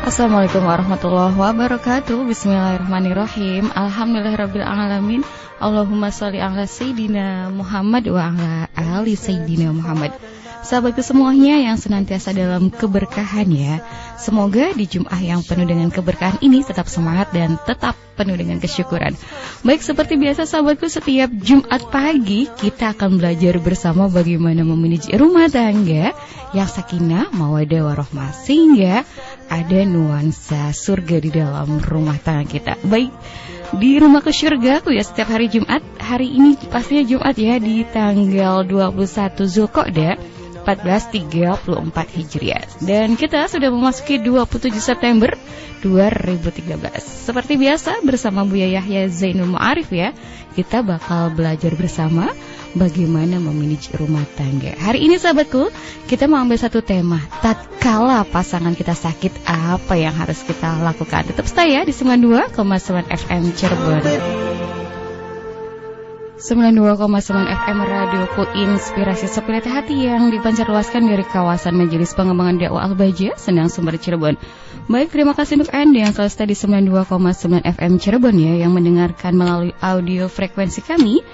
Assalamualaikum warahmatullahi wabarakatuh. Bismillahirrahmanirrahim. Alhamdulillahirrabbilalamin. Allahumma sholli ala Sayyidina Muhammad wa ala ali Sayyidina Muhammad. Sahabatku semuanya yang senantiasa dalam keberkahan ya. Semoga di Jum'ah yang penuh dengan keberkahan ini tetap semangat dan tetap penuh dengan kesyukuran. Baik, seperti biasa sahabatku, setiap Jumat pagi kita akan belajar bersama bagaimana memanage rumah tangga yang sakinah, mawaddah warahmah, sehingga ada nuansa surga di dalam rumah tangga kita. Baik, di rumah ke surga aku ya setiap hari Jumat. Hari ini pastinya Jumat ya, di tanggal 21 Zulqa'dah 1434 Hijriah. Dan kita sudah memasuki 27 September 2013. Seperti biasa bersama Buya Yahya Zainul Ma'arif ya, kita bakal belajar bersama bagaimana memanage rumah tangga. Hari ini sahabatku, kita mau ambil satu tema. Tatkala pasangan kita sakit, apa yang harus kita lakukan? Tetap stay ya di 92,9 FM Cirebon. 92,9 FM Radioku Inspirasi Sepilat Hati yang dipancarluaskan dari kawasan Majelis Pengembangan Dakwah Al-Baja, Sendang, Sumber, Cirebon. Baik, terima kasih untuk Anda yang selalu stay di 92,9 FM Cirebon ya, yang mendengarkan melalui audio frekuensi kami.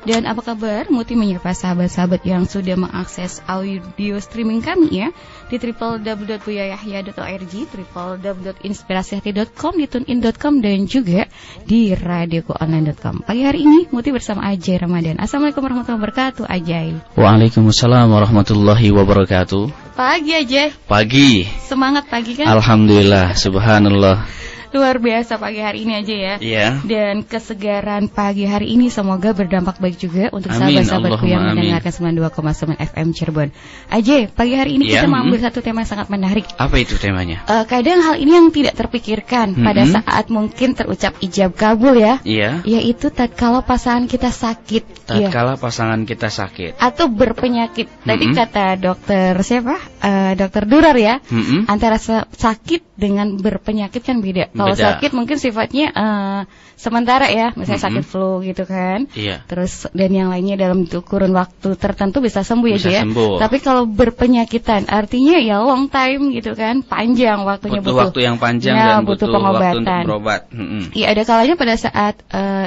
Dan apa kabar Muti menyapa sahabat-sahabat yang sudah mengakses audio streaming kami ya di www.buyayahya.org, www.inspirasihati.com, di tunein.com, dan juga di radiokuonline.com. Pagi hari ini Muti bersama Ajay Ramadan. Assalamualaikum warahmatullahi wabarakatuh Ajay. Waalaikumsalam warahmatullahi wabarakatuh. Pagi Ajay. Pagi. Semangat pagi kan? Alhamdulillah, subhanallah. Luar biasa pagi hari ini aja ya. Iya. Dan kesegaran pagi hari ini semoga berdampak baik juga untuk sahabat-sahabatku yang mendengarkan 92,9 FM Cirebon. Aja, pagi hari ini kita mau ambil satu tema yang sangat menarik. Apa itu temanya? Kadang hal ini yang tidak terpikirkan pada saat mungkin terucap ijab kabul ya. Iya. Yaitu tatkala pasangan kita sakit. Tatkala pasangan kita sakit atau berpenyakit. Tadi kata dokter siapa? Dokter Durar ya. Antara sakit dengan berpenyakit kan beda. Kalau sakit mungkin sifatnya sementara ya, misalnya sakit flu gitu kan. Iya. Terus dan yang lainnya dalam kurun waktu tertentu bisa sembuh ya dia. Tapi kalau berpenyakitan artinya ya long time gitu kan, panjang waktunya, butuh waktu yang panjang dan butuh pengobatan. Waktu untuk berobat. Iya, ada kalanya pada saat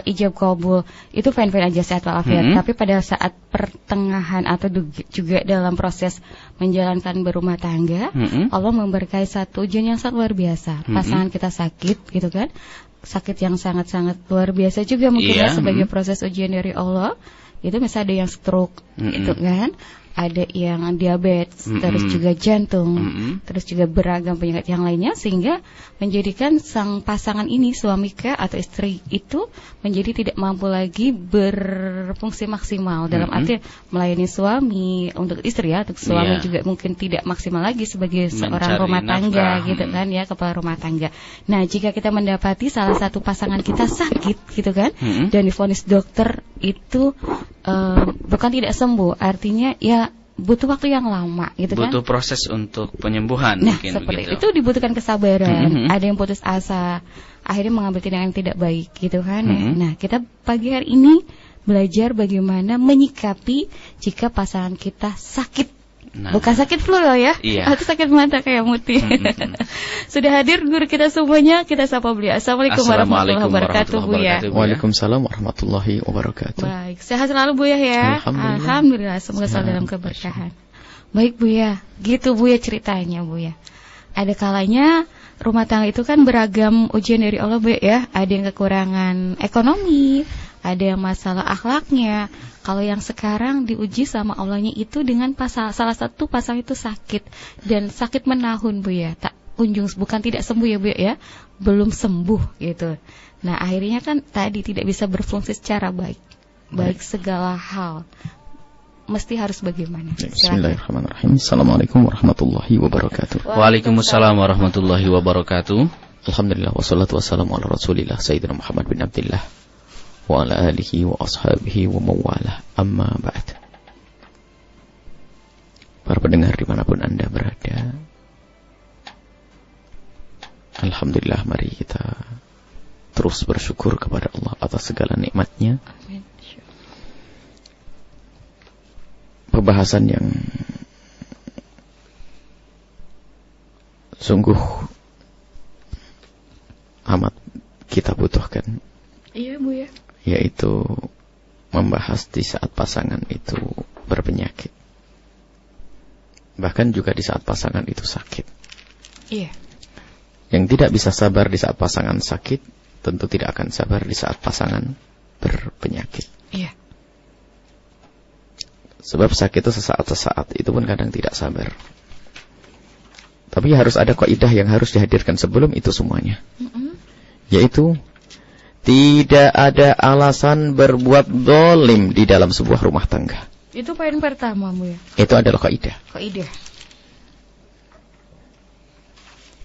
ijab kabul itu fine-fine aja, sehat walafiat. Tapi pada saat pertengahan atau juga dalam proses menjalankan berumah tangga, Allah memberkahi satu ujian yang sangat luar biasa. Pasangan kita sakit gitu kan, sakit yang sangat-sangat luar biasa juga mungkin ya, sebagai proses ujian dari Allah. Itu misalnya ada yang stroke gitu kan, ada yang diabetes, terus juga jantung, terus juga beragam penyakit yang lainnya, sehingga menjadikan sang pasangan ini, suami kah atau istri itu, menjadi tidak mampu lagi berfungsi maksimal dalam arti melayani suami. Untuk istri ya, untuk suami juga mungkin tidak maksimal lagi sebagai seorang rumah tangga gitu kan ya, kepala rumah tangga. Nah, jika kita mendapati salah satu pasangan kita sakit gitu kan, dan divonis dokter itu bukan tidak sembuh, artinya ya butuh waktu yang lama gitu kan. Butuh proses untuk penyembuhan. Nah, mungkin seperti begitu. itu dibutuhkan kesabaran. Ada yang putus asa, akhirnya mengambil tindakan yang tidak baik gitu kan. Nah, kita pagi hari ini belajar bagaimana menyikapi jika pasangan kita sakit. Bukan sakit flu loh ya, atau sakit mata kayak Muti. Sudah hadir guru kita semuanya, kita sapa beliau. Assalamualaikum warahmatullahi wabarakatuh Buya. Waalaikumsalam warahmatullahi wabarakatuh. Baik, sehat selalu Buya ya. Alhamdulillah, semoga selalu dalam keberkahan. Baik Buya, gitu Buya ceritanya Buya. Ada kalanya rumah tangga itu kan beragam ujian dari Allah Buya ya. Ada yang kekurangan ekonomi, ada yang masalah akhlaknya. Kalau yang sekarang diuji sama Allahnya itu dengan salah satu pasang itu sakit, dan sakit menahun Buya, tak kunjung, bukan tidak sembuh ya Buya ya, belum sembuh gitu. Nah, akhirnya kan tadi tidak bisa berfungsi secara baik segala hal. Mesti harus bagaimana? Bismillahirrahmanirrahim. Assalamualaikum warahmatullahi wabarakatuh. Waalaikumsalam warahmatullahi wabarakatuh. Alhamdulillah, wassalatu wassalamu ala Rasulillah Sayyidina Muhammad bin Abdillah wa ala alihi wa ashabihi wa mawalah, amma ba'd. Para pendengar dimanapun Anda berada, Alhamdulillah, mari kita terus bersyukur kepada Allah atas segala nikmatnya. Pembahasan yang sungguh kita butuhkan, Iya Bu ya. yaitu membahas di saat pasangan itu berpenyakit. Bahkan juga di saat pasangan itu sakit. Iya. Yang tidak bisa sabar di saat pasangan sakit, tentu tidak akan sabar di saat pasangan berpenyakit. Iya. Sebab sakit itu sesaat-sesaat, itu pun kadang tidak sabar. Tapi harus ada kaidah yang harus dihadirkan sebelum itu semuanya. Yaitu, tidak ada alasan berbuat dolim di dalam sebuah rumah tangga. Itu poin pertama Bu ya. Itu adalah kaidah. Kaidah.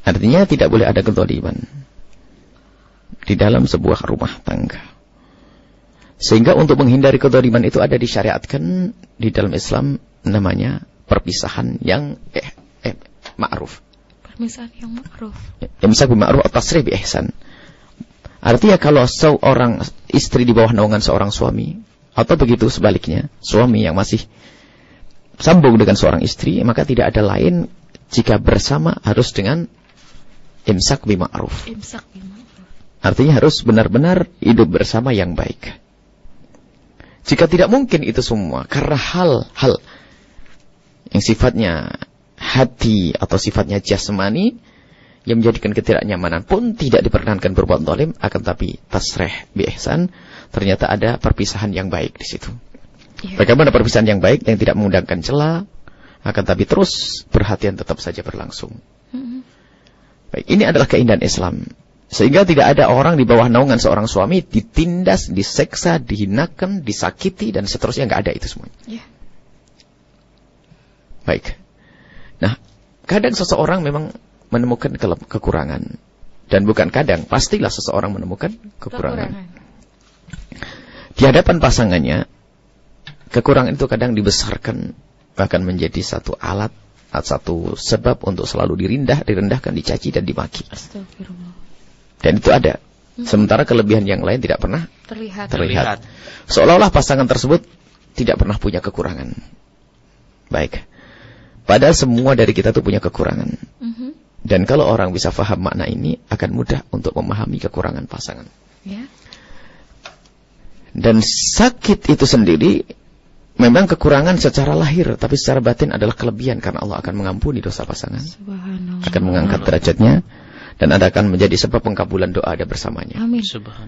Artinya tidak boleh ada kedoliman di dalam sebuah rumah tangga. Sehingga untuk menghindari kedoliman itu ada disyariatkan di dalam Islam namanya perpisahan yang ma'ruf. Perpisahan yang ma'ruf. Imsak bil ma'ruf atau tasrih bi ihsan. Artinya kalau seorang istri di bawah naungan seorang suami, atau begitu sebaliknya, suami yang masih sambung dengan seorang istri, maka tidak ada lain jika bersama harus dengan imsak bi ma'ruf. Imsak bil ma'ruf. Artinya harus benar-benar hidup bersama yang baik. Jika tidak mungkin itu semua, karena hal-hal yang sifatnya hati atau sifatnya jasmani, yang menjadikan ketidaknyamanan pun tidak diperkenankan berbuat zalim, akan tapi tasrih bi ihsan, ternyata ada perpisahan yang baik di situ. Iya. Bagaimana perpisahan yang baik yang tidak mengundangkan celah, akan tapi terus perhatian tetap saja berlangsung. Baik, ini adalah keindahan Islam. Sehingga tidak ada orang di bawah naungan seorang suami ditindas, diseksa, dihinakan, disakiti dan seterusnya, enggak ada itu semua. Iya. Baik. Nah, kadang seseorang memang menemukan kekurangan. Dan bukan kadang, pastilah seseorang menemukan kekurangan. Di hadapan pasangannya, kekurangan itu kadang dibesarkan, bahkan menjadi satu alat, satu sebab untuk selalu direndahkan, dicaci dan dimaki. Astagfirullah. Dan itu ada. Sementara kelebihan yang lain tidak pernah terlihat. Seolah-olah pasangan tersebut tidak pernah punya kekurangan. Baik. Padahal semua dari kita itu punya kekurangan. Dan kalau orang bisa faham makna ini, akan mudah untuk memahami kekurangan pasangan. Ya. Dan sakit itu sendiri memang kekurangan secara lahir, tapi secara batin adalah kelebihan, karena Allah akan mengampuni dosa pasangan. Subhanallah. Akan mengangkat derajatnya, dan ada akan menjadi sebab pengkabulan doa ada bersamanya. Amin.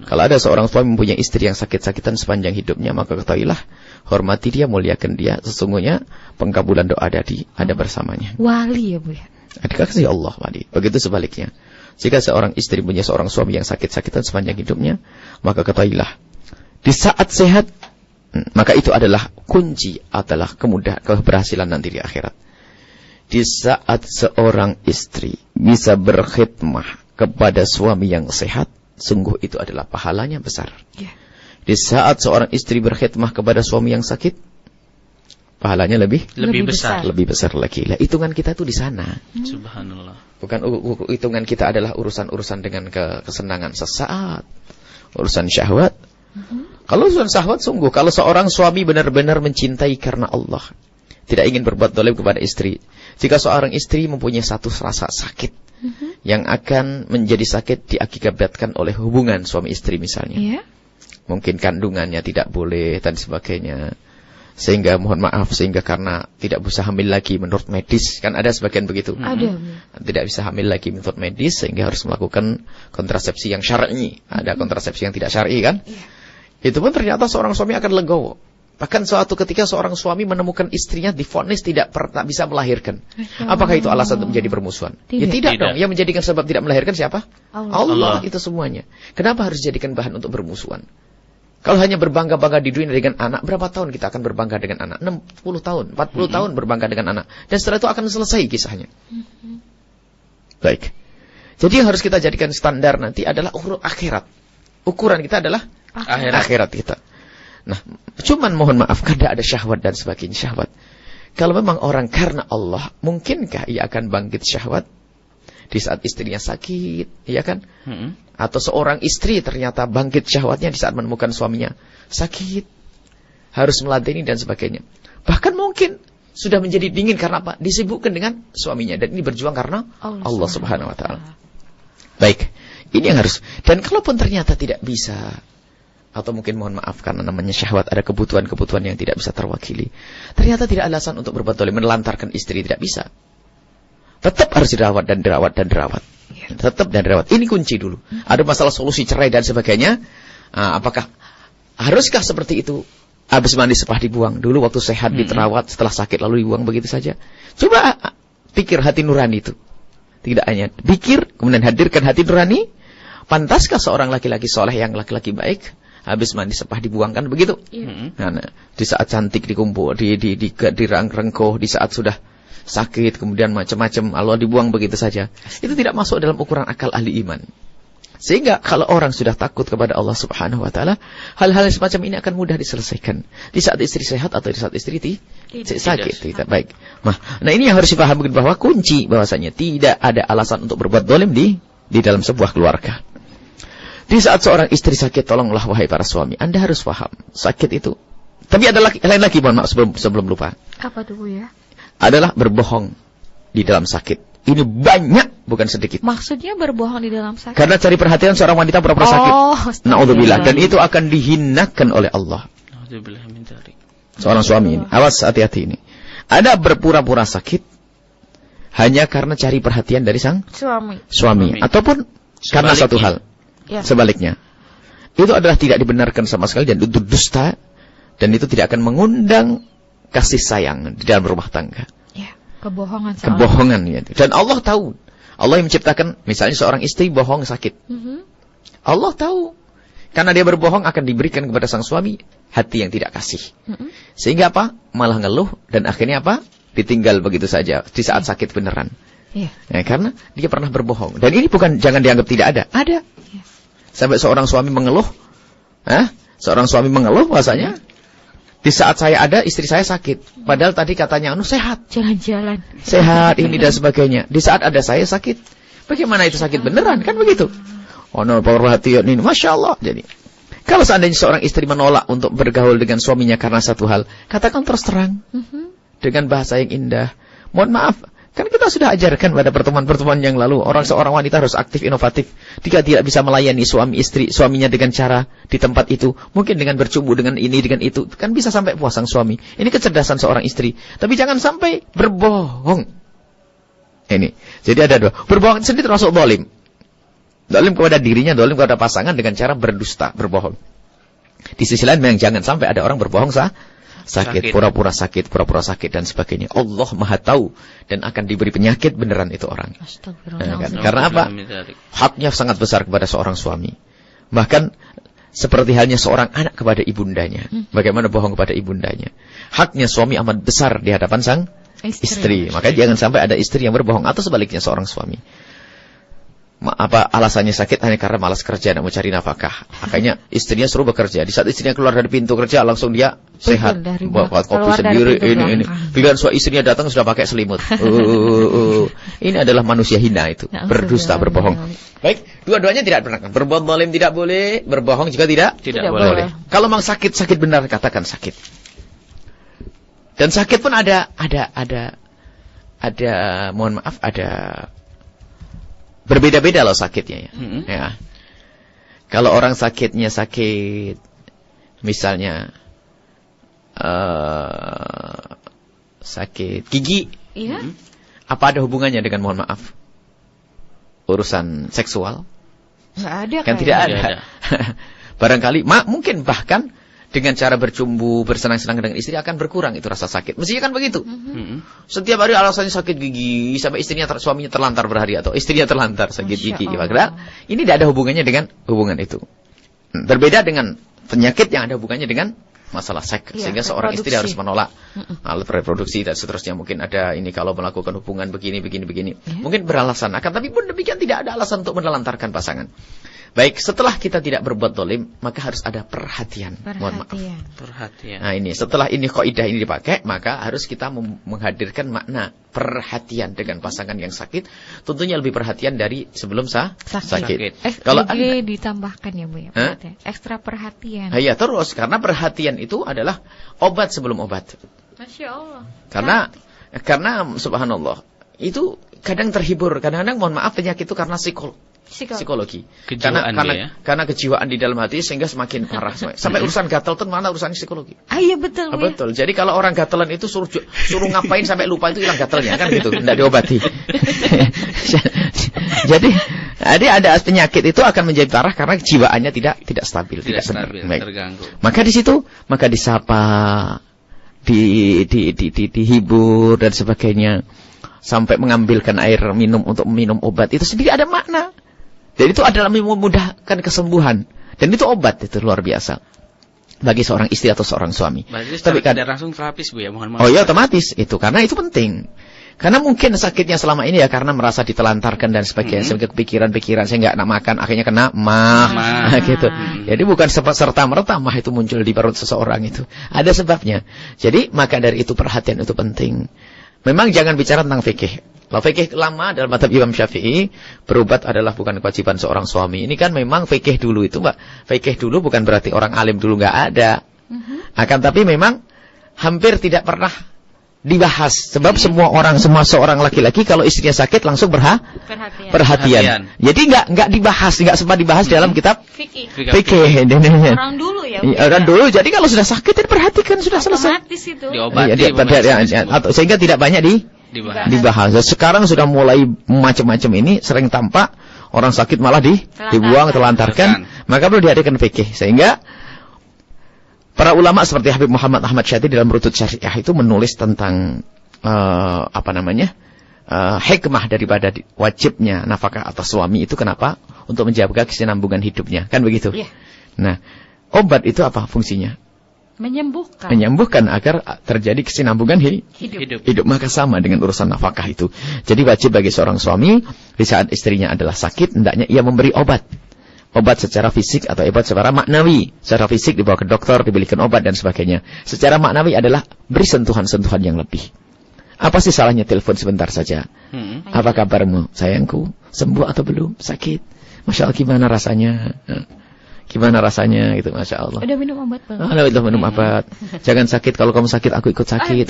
Kalau ada seorang suami mempunyai istri yang sakit-sakitan sepanjang hidupnya, maka ketahuilah, hormati dia, muliakan dia, sesungguhnya pengkabulan doa ada bersamanya. Wali ya Bu ya. Dikasih Allah wali. Begitu sebaliknya. Jika seorang istri punya seorang suami yang sakit-sakitan sepanjang hidupnya, maka ketahuilah, di saat sehat, maka itu adalah kunci, adalah keberhasilan nanti di akhirat. Di saat seorang istri bisa berkhidmah kepada suami yang sehat, sungguh itu adalah pahalanya besar. Ya. Di saat seorang istri berkhidmah kepada suami yang sakit, pahalanya lebih besar. Lebih besar lagi. Lah, hitungan kita tuh di sana. Subhanallah. Bukan hitungan kita adalah urusan-urusan dengan kesenangan sesaat, urusan syahwat. Kalau urusan syahwat, sungguh kalau seorang suami benar-benar mencintai karena Allah, tidak ingin berbuat zalim kepada istri. Jika seorang istri mempunyai satu rasa sakit yang akan menjadi sakit diakibatkan oleh hubungan suami istri misalnya. Iya. Mungkin kandungannya tidak boleh dan sebagainya. Sehingga mohon maaf, sehingga karena tidak bisa hamil lagi menurut medis, kan ada sebagian begitu. Ada. Tidak bisa hamil lagi menurut medis, sehingga harus melakukan kontrasepsi yang syar'i. Ada kontrasepsi yang tidak syar'i kan? Iya. Itu pun ternyata seorang suami akan legowo. Bahkan suatu ketika seorang suami menemukan istrinya divonis tidak bisa melahirkan. Apakah itu alasan untuk menjadi permusuhan? Tidak. Ya tidak dong. Yang menjadikan sebab tidak melahirkan siapa? Allah. Itu semuanya. Kenapa harus dijadikan bahan untuk bermusuhan? Kalau hanya berbangga-bangga di dunia dengan anak, berapa tahun kita akan berbangga dengan anak? 60 tahun, 40 tahun berbangga dengan anak. Dan setelah itu akan selesai kisahnya. Baik. Jadi yang harus kita jadikan standar nanti adalah akhirat. Ukuran kita adalah akhirat kita. Nah, cuman mohon maaf, kadang ada syahwat dan sebagainya. Syahwat. Kalau memang orang karena Allah, mungkinkah ia akan bangkit syahwat di saat istrinya sakit, iya kan? Atau seorang istri ternyata bangkit syahwatnya di saat menemukan suaminya sakit, harus meladeni dan sebagainya. Bahkan mungkin sudah menjadi dingin karena apa? Disibukkan dengan suaminya, dan ini berjuang karena Allah Subhanahu wa taala. Baik. Ini yang harus. Dan kalaupun ternyata tidak bisa, atau mungkin mohon maaf karena namanya syahwat, ada kebutuhan-kebutuhan yang tidak bisa terwakili, ternyata tidak alasan untuk berbuat zalim, menelantarkan istri, tidak bisa. Tetap harus dirawat dan dirawat dan dirawat. Tetap dan dirawat. Ini kunci dulu. Ada masalah solusi cerai dan sebagainya. Apakah haruskah seperti itu? Habis mandi sepah dibuang. Dulu waktu sehat diterawat, setelah sakit lalu dibuang begitu saja. Coba pikir hati nurani itu. Tidak hanya pikir, kemudian hadirkan hati nurani. Pantaskah seorang laki-laki soleh yang laki-laki baik habis mandi sepah dibuangkan begitu? Nah, di saat cantik dikumpul, dirangkengkoh, di saat sudah sakit, kemudian macam-macam, Allah dibuang begitu saja. Itu tidak masuk dalam ukuran akal ahli iman. Sehingga kalau orang sudah takut kepada Allah Subhanahu wa taala, hal-hal semacam ini akan mudah diselesaikan. Di saat istri sehat atau di saat istri sakit. Tidak baik. Nah, ini yang harus dipahami bahwa kunci bahwasanya tidak ada alasan untuk berbuat zalim di dalam sebuah keluarga. Di saat seorang istri sakit, tolonglah wahai para suami, Anda harus paham sakit itu. Tapi ada lain lagi, mohon maaf sebelum lupa. Apa tuh ya? Adalah berbohong di dalam sakit. Ini banyak, bukan sedikit. Maksudnya berbohong di dalam sakit? Karena cari perhatian seorang wanita pura-pura sakit. Na'udzubillah. Dan itu akan dihinakan oleh Allah. Seorang suami ini. Awas, hati-hati ini. Ada berpura-pura sakit hanya karena cari perhatian dari sang suami. Ataupun karena satu hal. Sebaliknya. Itu adalah tidak dibenarkan sama sekali dan itu dusta. Dan itu tidak akan mengundang kasih sayang di dalam rumah tangga. Ya, kebohongan. Ya. Dan Allah tahu. Allah yang menciptakan, misalnya seorang istri bohong sakit. Allah tahu. Karena dia berbohong akan diberikan kepada sang suami hati yang tidak kasih. Sehingga apa? Malah ngeluh dan akhirnya apa? Ditinggal begitu saja di saat sakit beneran. Ya, karena dia pernah berbohong. Dan ini bukan jangan dianggap tidak ada. Ada. Sampai seorang suami mengeluh. Seorang suami mengeluh bahasanya, di saat saya ada, istri saya sakit. Padahal tadi katanya, sehat. Jalan-jalan. Sehat, ini dan sebagainya. Di saat ada saya sakit. Bagaimana itu sakit beneran? Kan begitu. Perhatian ini. Masya Allah. Jadi, kalau seandainya seorang istri menolak untuk bergaul dengan suaminya karena satu hal, katakan terus terang. Dengan bahasa yang indah. Mohon maaf. Kan kita sudah ajarkan pada pertemuan-pertemuan yang lalu, seorang wanita harus aktif, inovatif. Jika tidak bisa melayani suaminya dengan cara di tempat itu, mungkin dengan bercumbu dengan ini, dengan itu, kan bisa sampai puas sang suami. Ini kecerdasan seorang istri. Tapi jangan sampai berbohong. Ini. Jadi ada dua. Berbohong sendiri termasuk zalim. Zalim kepada dirinya, zalim kepada pasangan dengan cara berdusta, berbohong. Di sisi lain memang jangan sampai ada orang berbohong sakit, pura-pura sakit dan sebagainya. Allah Maha tahu dan akan diberi penyakit beneran itu orang. Karena apa? Haknya sangat besar kepada seorang suami. Bahkan seperti halnya seorang anak kepada ibundanya. Bagaimana bohong kepada ibundanya? Haknya suami amat besar di hadapan sang istri. Makanya jangan sampai ada istri yang berbohong atau sebaliknya seorang suami. Alasannya sakit hanya karena malas kerja dan mau cari nafkah. Akhirnya istrinya suruh bekerja. Di saat istrinya keluar dari pintu kerja langsung dia sehat, buat kopi sendiri ini. Giliran istrinya datang sudah pakai selimut. Ini adalah manusia hina itu, berdusta, berbohong. Baik, dua-duanya tidak dibenarkan. Berbuat zalim tidak boleh, berbohong juga tidak boleh. Kalau memang sakit benar katakan sakit. Dan sakit pun ada mohon maaf ada berbeda-beda loh sakitnya ya. Ya. Kalau orang sakitnya sakit misalnya sakit gigi, apa ada hubungannya dengan mohon maaf urusan seksual? Nggak ada kan? Tidak ada. Barangkali mungkin bahkan dengan cara bercumbu, bersenang-senang dengan istri akan berkurang itu rasa sakit. Mestinya kan begitu. Setiap hari alasannya sakit gigi sampai suaminya terlantar berhari atau istrinya terlantar sakit gigi. Padahal ini tidak ada hubungannya dengan hubungan itu. Berbeda dengan penyakit yang ada hubungannya dengan masalah seks. Sehingga seorang istri harus menolak alat reproduksi dan seterusnya. Mungkin ada ini kalau melakukan hubungan begini. Mungkin beralasan. Tapi pun demikian tidak ada alasan untuk menelantarkan pasangan. Baik, setelah kita tidak berbuat zalim, maka harus ada perhatian. Mohon maaf. Perhatian. Nah ini, setelah ini kaidah ini dipakai, maka harus kita menghadirkan makna perhatian dengan pasangan yang sakit. Tentunya lebih perhatian dari sebelum sakit. Kalau ditambahkan ya Bu ya, ekstra perhatian. Ya terus, karena perhatian itu adalah obat sebelum obat. Masya Allah. Karena subhanallah, itu kadang terhibur, kadang-kadang mohon maaf penyakit itu karena Psikologi. Kejiwaan dia, ya? Karena kejiwaan di dalam hati sehingga semakin parah. Sampai urusan gatel itu mana urusan psikologi. Iya betul. Betul. Jadi kalau orang gatelan itu suruh ngapain sampai lupa itu hilang gatelnya kan gitu, enggak diobati. Jadi ada penyakit itu akan menjadi parah karena kejiwaannya tidak stabil, tidak stabil, terganggu. Maka di situ disapa, dihibur dan sebagainya, sampai mengambilkan air minum untuk minum obat itu sendiri ada makna. Dan itu adalah memudahkan kesembuhan. Dan itu obat, itu luar biasa bagi seorang istri atau seorang suami. Tapi tidak langsung terapis, Bu, ya, mohon maaf. Oh iya, otomatis itu, karena itu penting. Karena mungkin sakitnya selama ini ya karena merasa ditelantarkan dan sebagainya, sehingga kepikiran-pikiran saya nggak makan, akhirnya kena mah gitu. Jadi bukan serta-merta mah itu muncul di perut seseorang itu. Ada sebabnya. Jadi maka dari itu perhatian itu penting. Memang jangan bicara tentang fikih. Kalau fikih lama dalam mazhab Imam Syafi'i, berobat adalah bukan kewajiban seorang suami. Ini kan memang fikih dulu itu, Mbak. Fikih dulu bukan berarti orang alim dulu nggak ada. Akan tapi memang hampir tidak pernah dibahas. Sebab semua seorang laki-laki kalau istrinya sakit langsung perhatian. Jadi nggak dibahas, nggak sempat dibahas dalam kitab fikih. Orang dulu ya. Orang dulu. Jadi kalau sudah sakit diperhatikan, sudah selesai. Otomatis itu. Diobati. Atau sehingga tidak banyak dibahas. Sekarang sudah mulai macam-macam ini, sering tampak orang sakit malah dibuang, telantarkan. Maka perlu diadakan fikih. Sehingga para ulama seperti Habib Muhammad Ahmad Syati dalam Rutut Syariah itu menulis tentang hikmah daripada wajibnya nafkah atas suami itu kenapa? Untuk menjaga kesinambungan hidupnya, kan begitu? Yeah. Nah, obat itu apa fungsinya? Menyembuhkan agar terjadi kesinambungan hidup. Maka sama dengan urusan nafkah itu. Jadi wajib bagi seorang suami di saat istrinya adalah sakit, hendaknya ia memberi obat secara fisik atau obat secara maknawi. Secara fisik dibawa ke dokter, dibelikan obat dan sebagainya. Secara maknawi adalah beri sentuhan-sentuhan yang lebih. Apa sih salahnya telepon sebentar saja? Apa kabarmu, sayangku? Sembuh atau belum? Sakit? Masya Allah, gimana rasanya? Gimana rasanya gitu, Masya Allah. Udah minum obat, Bang? Udah minum obat. Jangan sakit, kalau kamu sakit aku ikut sakit.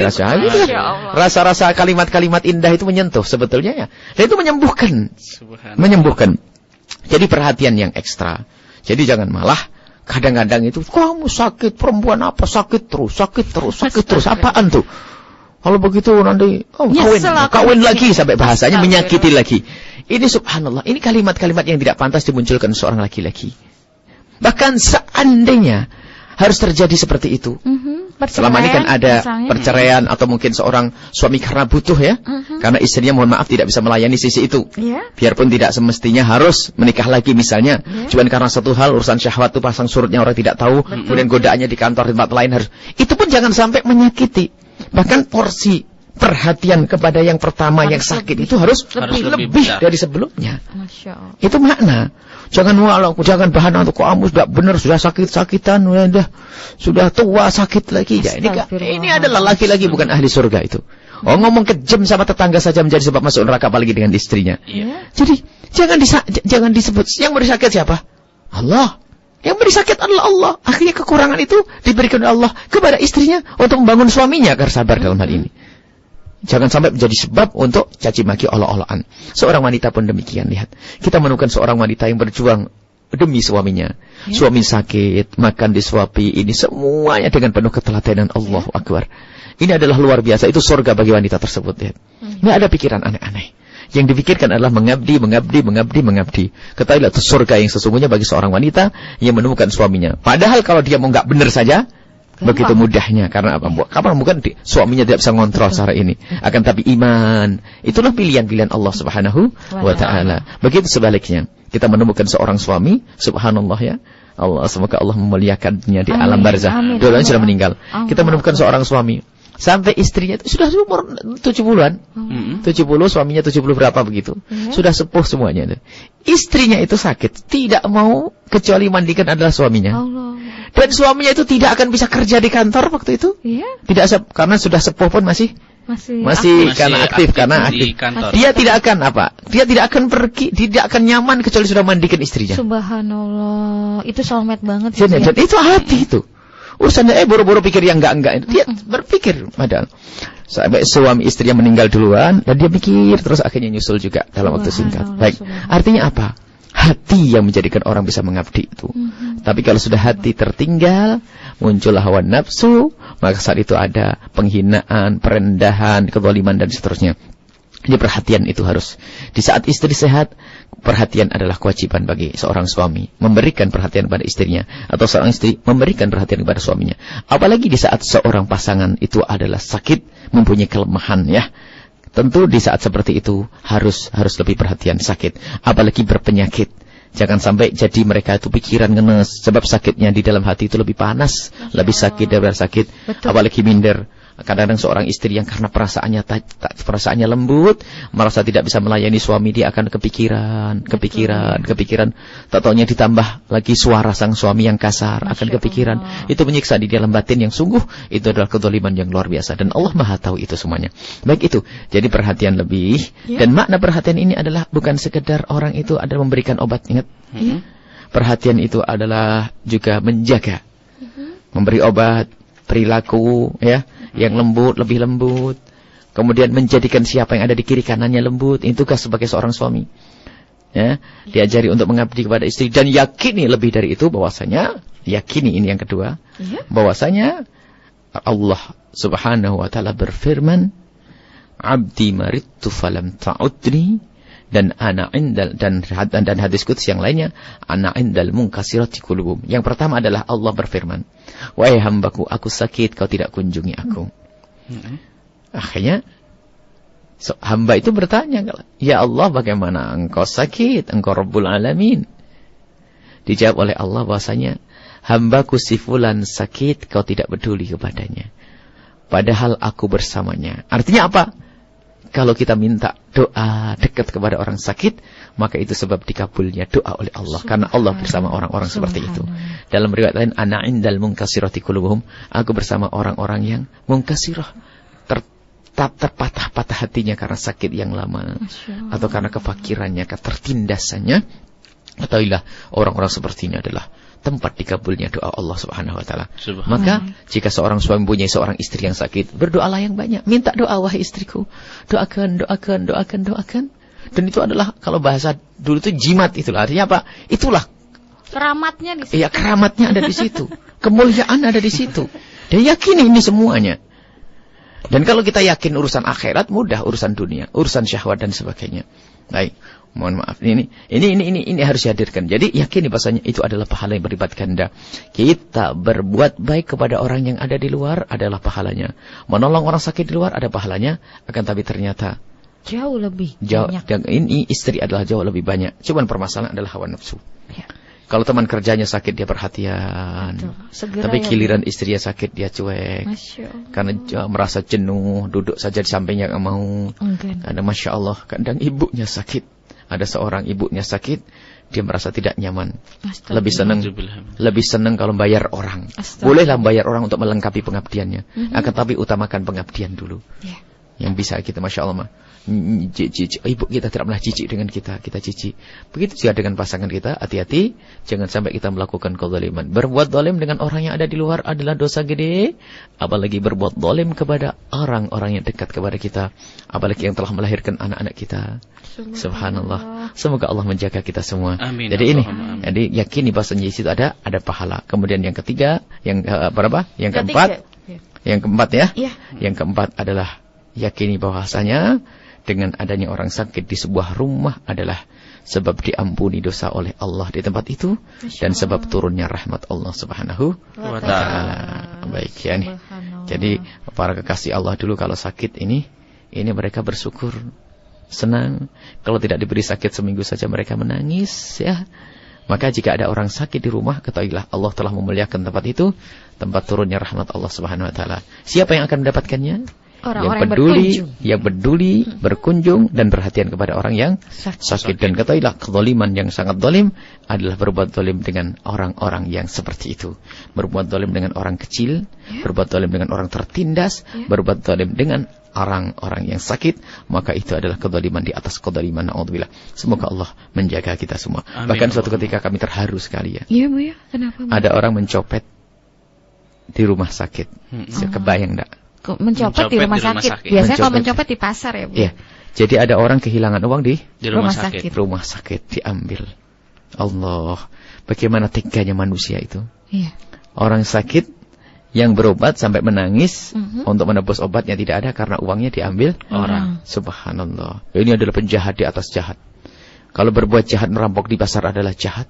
Rasa-rasa kalimat-kalimat indah itu menyentuh sebetulnya ya. Dan itu menyembuhkan. Jadi perhatian yang ekstra. Jadi jangan malah kadang-kadang itu kamu sakit, perempuan apa sakit terus. Apaan tuh? Kalau begitu nanti kawin lagi sampai bahasanya menyakiti lagi. Ini subhanallah, ini kalimat-kalimat yang tidak pantas dimunculkan seorang laki-laki. Bahkan seandainya harus terjadi seperti itu. Selama ini kan ada perceraian atau mungkin seorang suami karena butuh ya. Karena istrinya mohon maaf tidak bisa melayani sisi itu. Biarpun tidak semestinya harus menikah lagi misalnya. Cuman karena satu hal urusan syahwat itu pasang surutnya orang tidak tahu. Kemudian godaannya di kantor di tempat lain harus. Itu pun jangan sampai menyakiti. Bahkan porsi perhatian kepada yang pertama yang sakit itu harus lebih dari sebelumnya. Itu makna. Jangan bahan untuk kamu sudah benar sudah sakit-sakitan sudah tua sakit lagi. Ya, ini adalah laki-laki bukan ahli surga itu. Ngomong kejam sama tetangga saja menjadi sebab masuk neraka apalagi dengan istrinya. Jadi jangan disebut yang beri sakit siapa? Allah. Yang beri sakit adalah Allah. Akhirnya kekurangan itu diberikan oleh Allah kepada istrinya untuk membangun suaminya agar sabar dalam hal ini. Jangan sampai menjadi sebab untuk caci maki olah-olahan. Seorang wanita pun demikian, lihat. Kita menemukan seorang wanita yang berjuang demi suaminya. Suami sakit, makan disuapi, ini semuanya dengan penuh ketelatenan. Allahu Akbar. Ini adalah luar biasa, itu surga bagi wanita tersebut, lihat. Nggak ada pikiran aneh-aneh. Yang dipikirkan adalah mengabdi. Ketahuilah itu surga yang sesungguhnya bagi seorang wanita yang menemukan suaminya. Padahal kalau dia mau nggak benar saja, begitu mudahnya. Karena apa? Kapan bukan suaminya tidak bisa ngontrol secara ini. Akan tapi iman. Itulah pilihan-pilihan Allah Subhanahu wa ta'ala. Begitu sebaliknya. Kita menemukan seorang suami. Subhanallah ya. Allah, semoga Allah memuliakannya di alam barzah. Dua-duanya sudah meninggal. Kita menemukan seorang suami. Sampai istrinya itu sudah umur 70-an. 70, suaminya 70 berapa begitu. Sudah sepuh semuanya. Istrinya itu sakit. Tidak mau kecuali mandikan adalah suaminya. Dan suaminya itu tidak akan bisa kerja di kantor waktu itu. Tidak karena sudah sepuh pun masih aktif. Dia tidak akan Dia tidak akan pergi, tidak akan nyaman kecuali sudah mandikan istrinya. Subhanallah, itu soulmate banget. Dan itu hati itu. Urusannya boro-boro pikir yang enggak. Dia berpikir padahal sampai suami istrinya meninggal duluan dan dia pikir terus akhirnya nyusul juga dalam waktu singkat. Baik. Artinya apa? hati yang menjadikan orang bisa mengabdi itu. Tapi kalau sudah hati tertinggal, muncullah hawa nafsu, maka saat itu ada penghinaan, perendahan, kezaliman dan seterusnya. Jadi perhatian itu harus. Di saat istri sehat, perhatian adalah kewajiban bagi seorang suami. Memberikan perhatian pada istrinya. Atau seorang istri memberikan perhatian kepada suaminya. Apalagi di saat seorang pasangan itu adalah sakit, mempunyai kelemahan ya. Tentu di saat seperti itu harus lebih perhatian sakit. Apalagi berpenyakit. Jangan sampai jadi mereka itu pikiran ngenes. Sebab sakitnya di dalam hati itu lebih panas. Lebih sakit daripada sakit. Betul. Apalagi minder. Kadang-kadang seorang istri yang karena perasaannya lembut, merasa tidak bisa melayani suami, dia akan kepikiran. Tak taunya ditambah lagi suara sang suami yang kasar, akan kepikiran. Itu menyiksa di dalam batin yang sungguh, itu adalah kezaliman yang luar biasa. Dan Allah Maha tahu itu semuanya. Baik itu, jadi perhatian lebih. Dan makna perhatian ini adalah bukan sekedar orang itu adalah memberikan obat, ingat. Perhatian itu adalah juga menjaga. Memberi obat, perilaku, ya. Yang lembut, lebih lembut. Kemudian menjadikan siapa yang ada di kiri kanannya lembut. Itu tugas sebagai seorang suami. Ya, diajari untuk mengabdi kepada istri. Dan yakini lebih dari itu bahwasanya, yakini ini yang kedua. Bahwasanya Allah subhanahu wa ta'ala berfirman, Abdi maridtu falam ta'udni. Dan ana indal, dan hadis qudsi yang lainnya, ana indal munkasirati qulubum. Yang pertama adalah Allah berfirman, wahai hambaku, aku sakit, kau tidak kunjungi aku. Akhirnya hamba itu bertanya, ya Allah, bagaimana engkau sakit, engkau Rabbul Alamin? Dijawab oleh Allah bahwasanya, hambaku si fulan sakit, kau tidak peduli kepadanya, padahal aku bersamanya. Artinya apa? Kalau kita minta doa dekat kepada orang sakit, maka itu sebab dikabulnya doa oleh Allah. Karena Allah bersama orang-orang seperti itu. Dalam riwayat lain, ana indal munkasirati qulubuhum, aku bersama orang-orang yang munkasirah, terpatah-patah hatinya karena sakit yang lama, atau karena kefakirannya, ketertindasannya. Ketahuilah, orang-orang seperti ini adalah tempat dikabulnya doa Allah Subhanahu wa ta'ala. Maka jika seorang suami mempunyai seorang istri yang sakit, berdoalah yang banyak. Minta doa, wahai istriku. Doakan. Dan itu adalah, kalau bahasa dulu itu jimat, itulah. Artinya apa? Itulah keramatnya di situ. Iya, keramatnya ada di situ. Kemuliaan ada di situ. Dan yakini ini semuanya. Dan kalau kita yakin urusan akhirat, mudah urusan dunia, urusan syahwat dan sebagainya. Baik. Mohon maaf, ini harus dihadirkan. Jadi yakini bahasanya itu adalah pahala yang berlipat ganda. Kita berbuat baik kepada orang yang ada di luar adalah pahalanya. Menolong orang sakit di luar ada pahalanya. Akan tapi ternyata jauh lebih banyak. Ini istri adalah jauh lebih banyak. Cuman permasalahan adalah hawa nafsu. Ya. Kalau teman kerjanya sakit dia perhatian. Tapi giliran istrinya sakit dia cuek. Karena merasa jenuh, duduk saja di sampingnya nggak mau. Karena Masya Allah, kadang ibunya sakit. Ada seorang ibunya sakit, dia merasa tidak nyaman. Lebih senang kalau bayar orang. Bolehlah bayar orang untuk melengkapi pengabdiannya. Akan tapi utamakan pengabdian dulu. Yang bisa kita, Masya Allah, ibu kita tidak pernah jijik dengan kita jijik. Begitu juga dengan pasangan kita, hati-hati, jangan sampai kita melakukan kezaliman. Berbuat zalim dengan orang yang ada di luar adalah dosa gede, apalagi berbuat zalim kepada orang-orang yang dekat kepada kita, apalagi yang telah melahirkan anak-anak kita. Subhanallah. Semoga Allah menjaga kita semua. Amin. Jadi ini, jadi yakini bahasanya di situ ada pahala. Kemudian yang ketiga, yang berapa? Yang keempat ya. Yang keempat adalah yakini bahwasanya dengan adanya orang sakit di sebuah rumah adalah sebab diampuni dosa oleh Allah di tempat itu dan sebab turunnya rahmat Allah Subhanahu wa ta'ala. Baik ya nih. Jadi para kekasih Allah dulu kalau sakit ini mereka bersyukur, senang. Kalau tidak diberi sakit seminggu saja mereka menangis ya. Maka jika ada orang sakit di rumah, ketahuilah Allah telah memuliakan tempat itu, tempat turunnya rahmat Allah Subhanahu wa ta'ala. Siapa yang akan mendapatkannya? Orang-orang yang peduli, berkunjung dan perhatian kepada orang yang sakit. Dan ketahuilah kezaliman yang sangat zalim adalah berbuat zalim dengan orang-orang yang seperti itu. Berbuat zalim dengan orang kecil, berbuat zalim dengan orang tertindas, berbuat zalim dengan orang-orang yang sakit, maka itu adalah kezaliman di atas kezaliman. Na'udzubillah. Semoga Allah menjaga kita semua. Amin. Bahkan suatu ketika kami terharu sekali ya. Iya Bu ya, kenapa? Ada orang mencopet di rumah sakit. Kebayang enggak? Mencopet di rumah sakit. Biasanya kalau mencopet di pasar ya Bu. Iya. Jadi ada orang kehilangan uang di rumah sakit. Rumah sakit diambil. Allah, bagaimana teganya manusia itu. Iya. Orang sakit yang berobat sampai menangis untuk menebus obatnya tidak ada karena uangnya diambil orang. Subhanallah. Ini adalah penjahat di atas jahat. Kalau berbuat jahat merampok di pasar adalah jahat,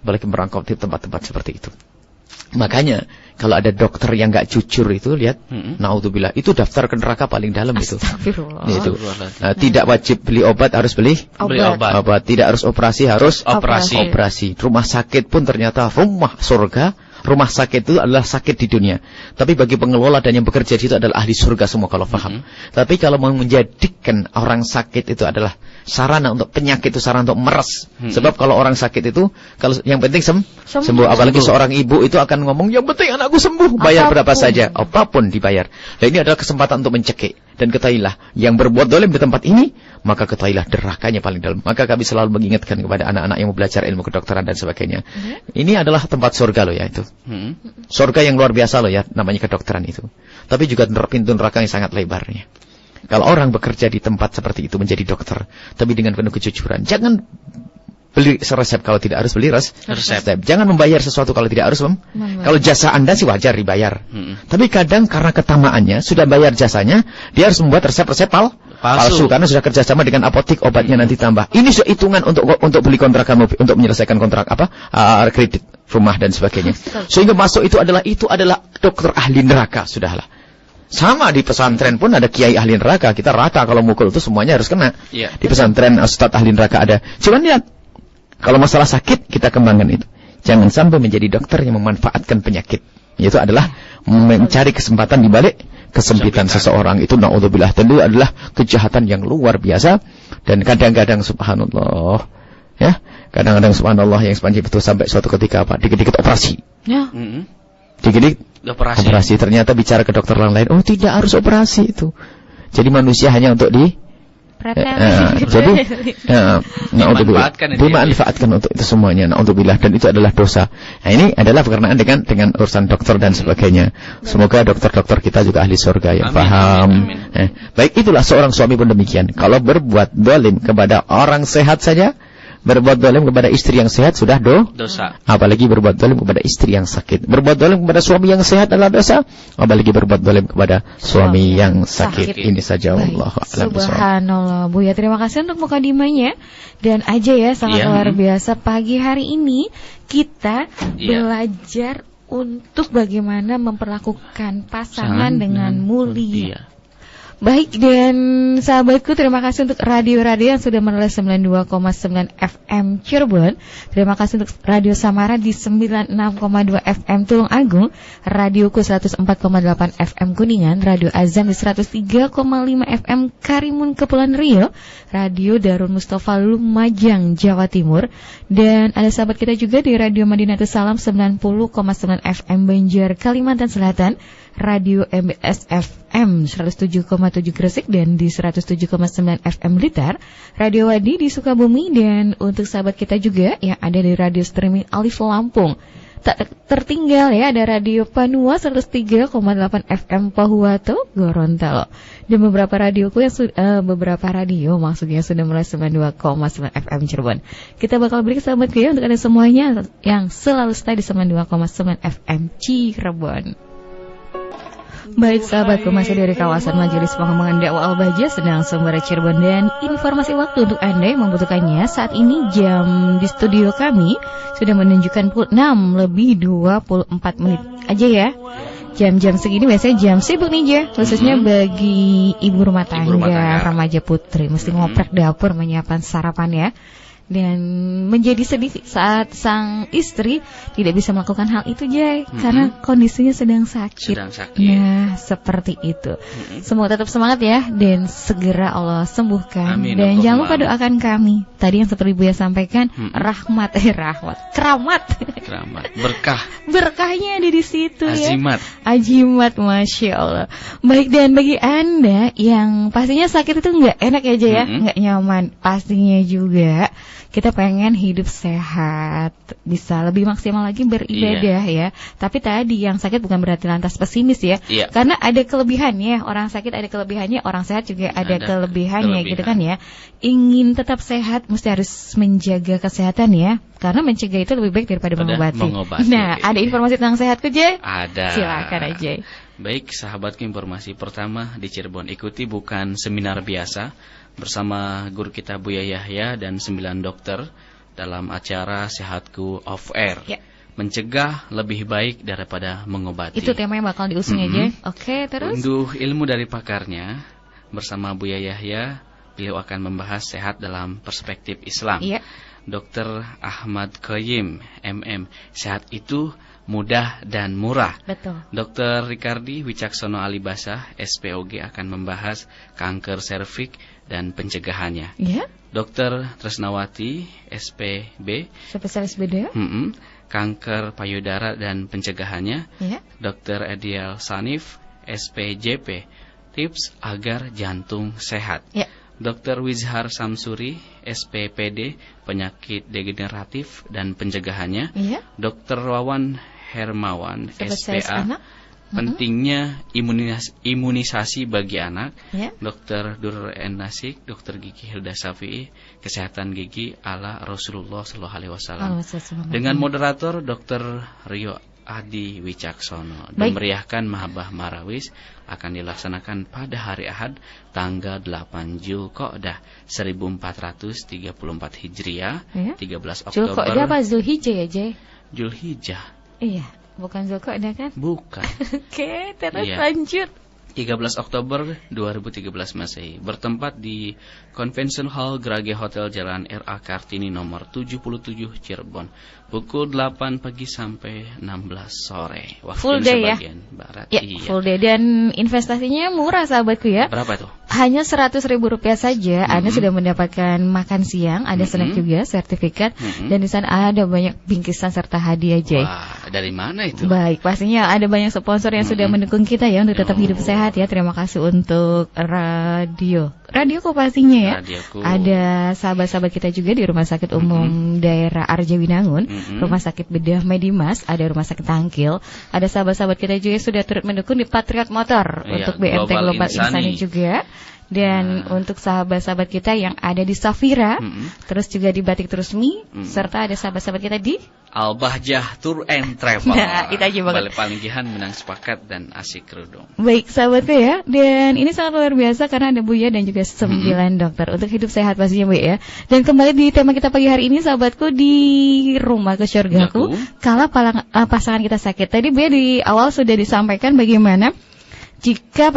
apalagi merampok di tempat-tempat seperti itu. Makanya kalau ada dokter yang nggak jujur itu, lihat, naudzubillah, itu daftar ke neraka paling dalam itu. Itu. Tidak wajib beli obat, harus beli obat. Tidak harus operasi, harus operasi. Rumah sakit pun ternyata rumah surga. Rumah sakit itu adalah sakit di dunia. Tapi bagi pengelola dan yang bekerja di situ adalah ahli surga semua kalau paham. Tapi kalau mau menjadikan orang sakit itu adalah sarana untuk penyakit, itu sarana untuk meres. Sebab kalau orang sakit itu, kalau yang penting sembuh. Apalagi seorang ibu itu akan ngomong, yang penting anakku sembuh. Bayar berapa saja, apapun dibayar. Dan ini adalah kesempatan untuk mencekik. Dan ketahuilah, yang berbuat dolim di tempat ini, maka ketahuilah nerakanya paling dalam. Maka kami selalu mengingatkan kepada anak-anak yang mau belajar ilmu kedokteran dan sebagainya. Ini adalah tempat surga loh ya itu. Surga yang luar biasa loh ya, namanya kedokteran itu. Tapi juga pintu neraka yang sangat lebarnya. Kalau orang bekerja di tempat seperti itu menjadi dokter, tapi dengan penuh kejujuran, jangan beli resep kalau tidak harus beli resep. Jangan membayar sesuatu kalau tidak harus Kalau jasa Anda sih wajar dibayar. Tapi kadang karena ketamaannya sudah bayar jasanya, dia harus membuat resep-resep palsu karena sudah kerjasama dengan apotik, obatnya nanti tambah. Ini sudah hitungan untuk beli kontrakan mobil, untuk menyelesaikan kontrak kredit rumah dan sebagainya. Sehingga masuk itu adalah dokter ahli neraka, sudahlah. Sama di pesantren pun ada kiai ahli neraka. Kita rata kalau mukul itu semuanya harus kena. Di pesantren ustaz ahli neraka ada. Cuman lihat, kalau masalah sakit kita kembangkan itu. Jangan sampai menjadi dokter yang memanfaatkan penyakit. Itu adalah mencari kesempatan di balik kesempitan seseorang. Itu naudzubillah, tentu adalah kejahatan yang luar biasa. Dan kadang-kadang subhanallah, ya, kadang-kadang subhanallah yang sepanjang itu sampai suatu ketika dikit-dikit operasi. Ya. Dikit-dikit operasi. Ternyata bicara ke dokter lain, oh tidak harus operasi itu. Jadi manusia hanya untuk jadi dimanfaatkan untuk itu semuanya. Naudzubillah, dan itu adalah dosa. Nah, ini adalah berkenaan dengan urusan dokter dan sebagainya. Semoga dokter-dokter kita juga ahli surga yang paham. Baik, itulah seorang suami pun demikian. Kalau berbuat zalim kepada orang sehat saja, berbuat zalim kepada istri yang sehat sudah dosa. Apalagi berbuat zalim kepada istri yang sakit. Berbuat zalim kepada suami yang sehat adalah dosa. Apalagi berbuat zalim kepada suami yang sakit. Ini saja Allah. Subhanallah, Bu ya, terima kasih untuk mukadimahnya. Dan aja ya, sangat luar biasa. Pagi hari ini kita belajar untuk bagaimana memperlakukan pasangan dengan mulia. Baik, dan sahabatku, terima kasih untuk radio-radio yang sudah menelan 92,9 FM Cirebon. Terima kasih untuk Radio Samara di 96,2 FM Tulung Agung, Radioku 104,8 FM Kuningan, Radio Azam di 103,5 FM Karimun Kepulauan Riau, Radio Darul Mustafa Lumajang, Jawa Timur. Dan ada sahabat kita juga di Radio Madinatus Salam 90,9 FM Banjar, Kalimantan Selatan, Radio MBS FM 107,7 Gresik dan di 107,9 FM Blitar, Radio Wadi di Sukabumi, dan untuk sahabat kita juga yang ada di radio streaming Alif Lampung. Tak tertinggal ya, ada Radio Panua 103,8 FM Pahuwato, Gorontalo. Dan beberapa radioku yang beberapa radio maksudnya sudah mulai 92,9 FM Cirebon. Kita bakal beri sahabatku ya untuk ada semuanya yang selalu stay di 92,9 FM Cirebon. Baik sahabatku, masih dari kawasan Majelis Pengembangan Dakwah Al-Bahjah Sedang Sumber Cirebon, dan informasi waktu untuk Anda yang membutuhkannya. Saat ini jam di studio kami sudah menunjukkan pukul 6:24 aja ya. Jam-jam segini biasanya jam sibuk nih ya, khususnya bagi ibu rumah tangga, remaja putri, mesti ngoprek dapur menyiapkan sarapan ya. Dan menjadi sedih saat sang istri tidak bisa melakukan hal itu, Jay, karena kondisinya sedang sakit. Nah, seperti itu. Semoga tetap semangat ya, dan segera Allah sembuhkan. Amin. Dan jangan lupa doakan kami. Tadi yang seperti Buya sampaikan, keramat, berkahnya ada di situ. Ajimat, masya Allah. Baik, dan bagi Anda yang pastinya sakit itu nggak enak ya, Jay, ya, nggak nyaman, pastinya juga kita pengen hidup sehat, bisa lebih maksimal lagi beribadah ya. Tapi tadi yang sakit bukan berarti lantas pesimis ya. Karena ada kelebihannya, orang sakit ada kelebihannya, orang sehat juga ada kelebihannya gitu kan ya. Ingin tetap sehat mesti harus menjaga kesehatan ya. karena mencegah itu lebih baik daripada mengobati. Nah, ada informasi tentang sehatku, Jay? Ada. Silakan aja. Baik, sahabatku, informasi pertama di Cirebon. Ikuti bukan seminar biasa bersama guru kita Buya Yahya dan 9 dokter dalam acara Sehatku Off Air. Ya. Mencegah lebih baik daripada mengobati. Itu tema yang bakal diusung aja. Oke, terus? Unduh ilmu dari pakarnya bersama Buya Yahya, beliau akan membahas sehat dalam perspektif Islam. Iya. Dr. Ahmad Qayyim, MM, sehat itu mudah dan murah. Betul. Dr. Ricardi Wicaksono Alibasah, SPOG, akan membahas kanker serviks dan pencegahannya. Iya. Dr. Tresnawati, SPB, spesialis bedah. Kanker payudara dan pencegahannya. Iya. Dr. Ediel Sanif, SPJP, tips agar jantung sehat. Ya. Dr. Wizhar Samsuri, SPPD, penyakit degeneratif dan pencegahannya. Iya. Dr. Wawan Hermawan, SPA, anak. pentingnya imunisasi bagi anak. Ya. Dr. Dur Nasik, Dr. Gigi Hilda Safi'i, kesehatan gigi ala Rasulullah SAW. Dengan moderator Dr. Rio Adi Wicaksono. Dan meriahkan Mahabah Marawis akan dilaksanakan pada hari Ahad tanggal 8 Zulqa'dah 1434 Hijriah, ya. 13 Oktober. Zulqa'dah apa Zulhijjah ya, Jay? Zulhijjah. Iya, bukan Zulqa'dah kan? Bukan. Oke, terus lanjut. 13 Oktober 2013 Masehi, bertempat di Convention Hall Grage Hotel Jalan R.A. Kartini nomor 77 Cirebon, pukul 8 pagi sampai 16 sore. Waktu full day ya? Barat. Ya, iya. Full day, dan investasinya murah sahabatku ya. Berapa tuh? Hanya Rp100.000 saja, Anda sudah mendapatkan makan siang, ada snack juga, sertifikat, dan di sana ada banyak bingkisan serta hadiah, Jay. Wah, dari mana itu? Baik, pastinya ada banyak sponsor yang sudah mendukung kita ya untuk tetap hidup sehat ya. Terima kasih untuk radioku pastinya ya. Radioku. Ada sahabat-sahabat kita juga di Rumah Sakit Umum Daerah Arjawinangun, Rumah Sakit Bedah Medimas, ada Rumah Sakit Tangkil, ada sahabat-sahabat kita juga yang sudah turut mendukung di Patriot Motor untuk BMT Global Insani juga. Dan untuk sahabat-sahabat kita yang ada di Safira, terus juga di Batik Terusmi, serta ada sahabat-sahabat kita di Al-Bahjah Tour and Travel. Nah, itu aja banget. Balai Palinggihan, Menang Sepakat, dan Asik Kerudung. Baik sahabatku ya, dan ini sangat luar biasa karena ada Buya dan juga 9 dokter untuk hidup sehat pastinya Bu ya. Dan kembali di tema kita pagi hari ini sahabatku, di Rumah ke Syurgaku, kala pasangan kita sakit. Tadi Buya di awal sudah disampaikan bagaimana jika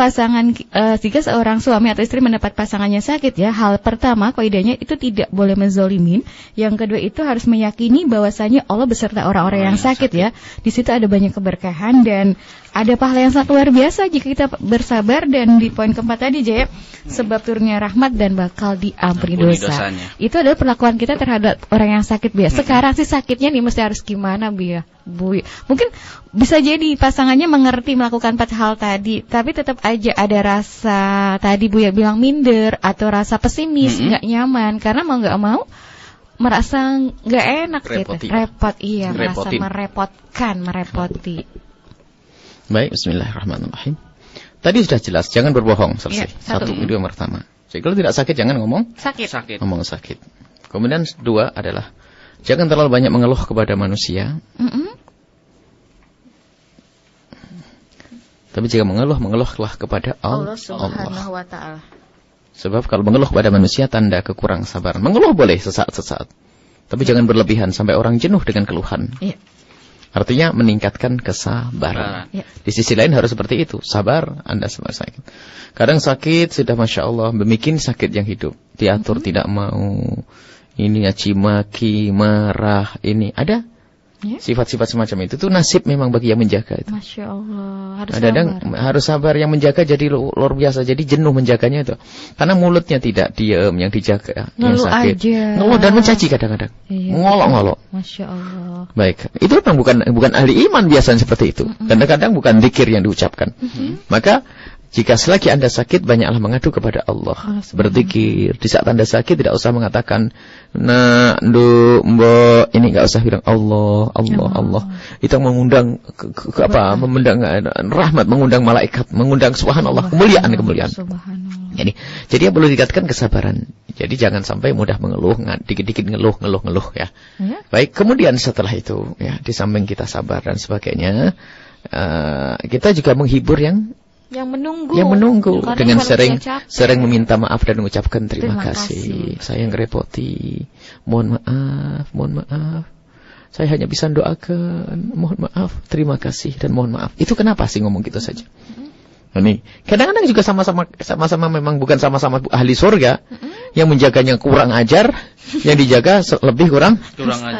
seorang suami atau istri mendapat pasangannya sakit ya, hal pertama kaidahnya itu tidak boleh menzolimin. Yang kedua itu harus meyakini bahwasanya Allah beserta orang-orang yang sakit ya. Di situ ada banyak keberkahan dan ada pahala yang sangat luar biasa jika kita bersabar. Dan di poin keempat tadi Jaya, sebab turunnya rahmat dan bakal diampuni dosanya. Itu adalah perlakuan kita terhadap orang yang sakit Bu ya. Sekarang sih sakitnya nih mesti harus gimana Bu ya? Mungkin bisa jadi pasangannya mengerti melakukan 4 hal tadi, tapi tetap aja ada rasa tadi Bu ya bilang minder atau rasa pesimis, nggak nyaman karena mau nggak mau merasa nggak enak gitu, repot iya, merasa merepoti. Baik, bismillahirrahmanirrahim. Tadi sudah jelas, jangan berbohong, selesai. Ya, satu video pertama. Jadi kalau tidak sakit jangan ngomong sakit. Ngomong sakit. Kemudian 2 adalah jangan terlalu banyak mengeluh kepada manusia. Tapi jika mengeluhlah kepada Allah Subhanahu wa ta'ala. Sebab kalau mengeluh kepada manusia tanda kekurang sabaran. Mengeluh boleh sesaat-sesaat, tapi jangan berlebihan sampai orang jenuh dengan keluhan. Iya. Artinya meningkatkan kesabaran. Di sisi lain harus seperti itu, sabar Anda semua sakit. Kadang sakit sudah Masya Allah, bikin sakit yang hidup, diatur tidak mau, ini caci maki, marah, ini ada. Sifat-sifat semacam itu tuh nasib memang bagi yang menjaga itu. Masya Allah, harus sabar yang menjaga, jadi luar biasa, jadi jenuh menjaganya itu. Karena mulutnya tidak diam yang dijaga, yang sakit. Ngeluh dan mencaci kadang-kadang. Ngolok-ngolok. Masya Allah. Baik, itu memang bukan ahli iman biasanya seperti itu. Kadang-kadang bukan zikir yang diucapkan. Maka Jika selagi Anda sakit, banyaklah mengadu kepada Allah. Berzikir. Di saat Anda sakit, tidak usah mengatakan, nak, nduk, mbok. Ini enggak usah bilang Allah, Allah, Allah. Itu mengundang mengundang rahmat, mengundang malaikat, mengundang subhanallah, kemuliaan. Jadi yang perlu dikatakan kesabaran. Jadi jangan sampai mudah mengeluh, dikit-dikit ngeluh ya. Baik, kemudian setelah itu, ya, di samping kita sabar dan sebagainya, kita juga menghibur yang menunggu dengan sering meminta maaf dan mengucapkan terima kasih. Saya yang ngerepoti, mohon maaf. Saya hanya bisa doakan, mohon maaf, terima kasih dan mohon maaf. Itu kenapa sih ngomong gitu saja? Ini kadang-kadang juga sama-sama memang bukan sama-sama ahli surga. Yang menjaganya kurang ajar, yang dijaga lebih kurang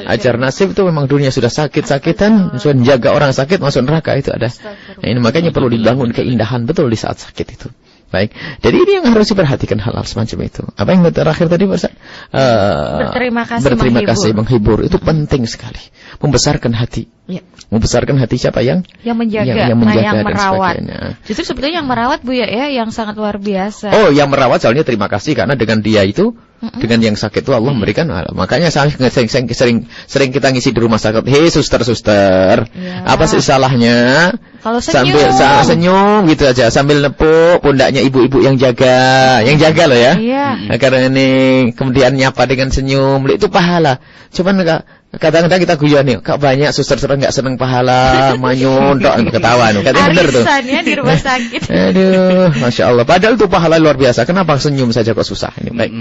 ajar. Nasib itu memang dunia sudah sakit-sakitan, sudah menjaga orang sakit masuk neraka, itu ada. Nah, ini makanya perlu dibangun keindahan betul di saat sakit itu. Baik, jadi ini yang harus diperhatikan, hal-hal semacam itu. Apa yang terakhir tadi, Pak? Berterima kasih, menghibur. Itu penting sekali. Membesarkan hati. Ya. Membesarkan hati siapa yang menjaga, yang merawat. Justru sebetulnya yang merawat, Bu, ya, yang sangat luar biasa. Oh, yang merawat soalnya terima kasih karena dengan dia itu, dengan yang sakit itu Allah memberikan. Makanya sering kita ngisi di rumah sakit. Hei suster, apa sih salahnya? Kalau sambil senyum gitu aja, sambil nepuk pundaknya ibu-ibu yang jaga loh ya. Iya. Karena ini kemudian nyapa dengan senyum, itu pahala. Cuman kadang-kadang kita guyon nih, kok banyak suster enggak seneng pahala, manyun tok ketawa nih. Katanya bener tuh. Arisannya di rumah sakit. Aduh, Masya Allah. Padahal itu pahala luar biasa. Kenapa senyum saja kok susah? Ini baik.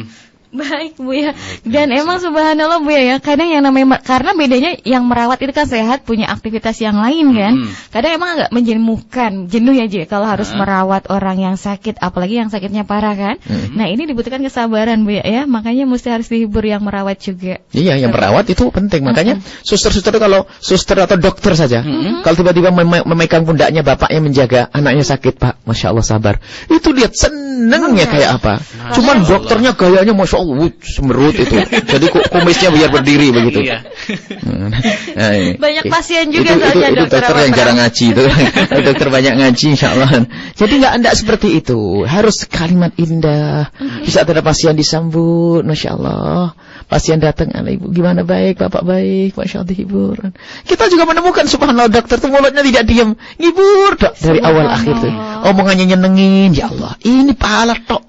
Baik, Bu, ya. Dan emang subhanallah, Bu, ya, kadang yang namanya, karena bedanya yang merawat itu kan sehat, punya aktivitas yang lain kan. Kadang emang agak menjenuhkan, jenuh ya, Ji, kalau harus merawat orang yang sakit, apalagi yang sakitnya parah kan. Nah, ini dibutuhkan kesabaran, Bu, ya. Makanya mesti harus dihibur yang merawat juga. Iya, yang merawat itu penting. Makanya suster-suster itu, kalau suster atau dokter saja, kalau tiba-tiba memegang pundaknya bapaknya menjaga anaknya sakit, Pak, Masya Allah sabar. Itu lihat senengnya kayak apa. Cuman dokternya gayanya Masya Allah, semerut itu. Jadi kumisnya biar berdiri begitu. Iya. Banyak pasien juga itu dokter yang jarang ngaji itu. Dokter banyak ngaji insyaallah. Jadi enggak seperti itu. Harus kalimat indah. Bisa ada pasien disambut, Masya Allah. Pasien datang, Ibu gimana, baik, Bapak baik, Masya Allah, dihibur. Kita juga menemukan subhanallah dokter itu mulutnya tidak diam, ngibur Dok dari awal akhir tuh. Omongannya nyenengin, ya Allah, ini pahala tok.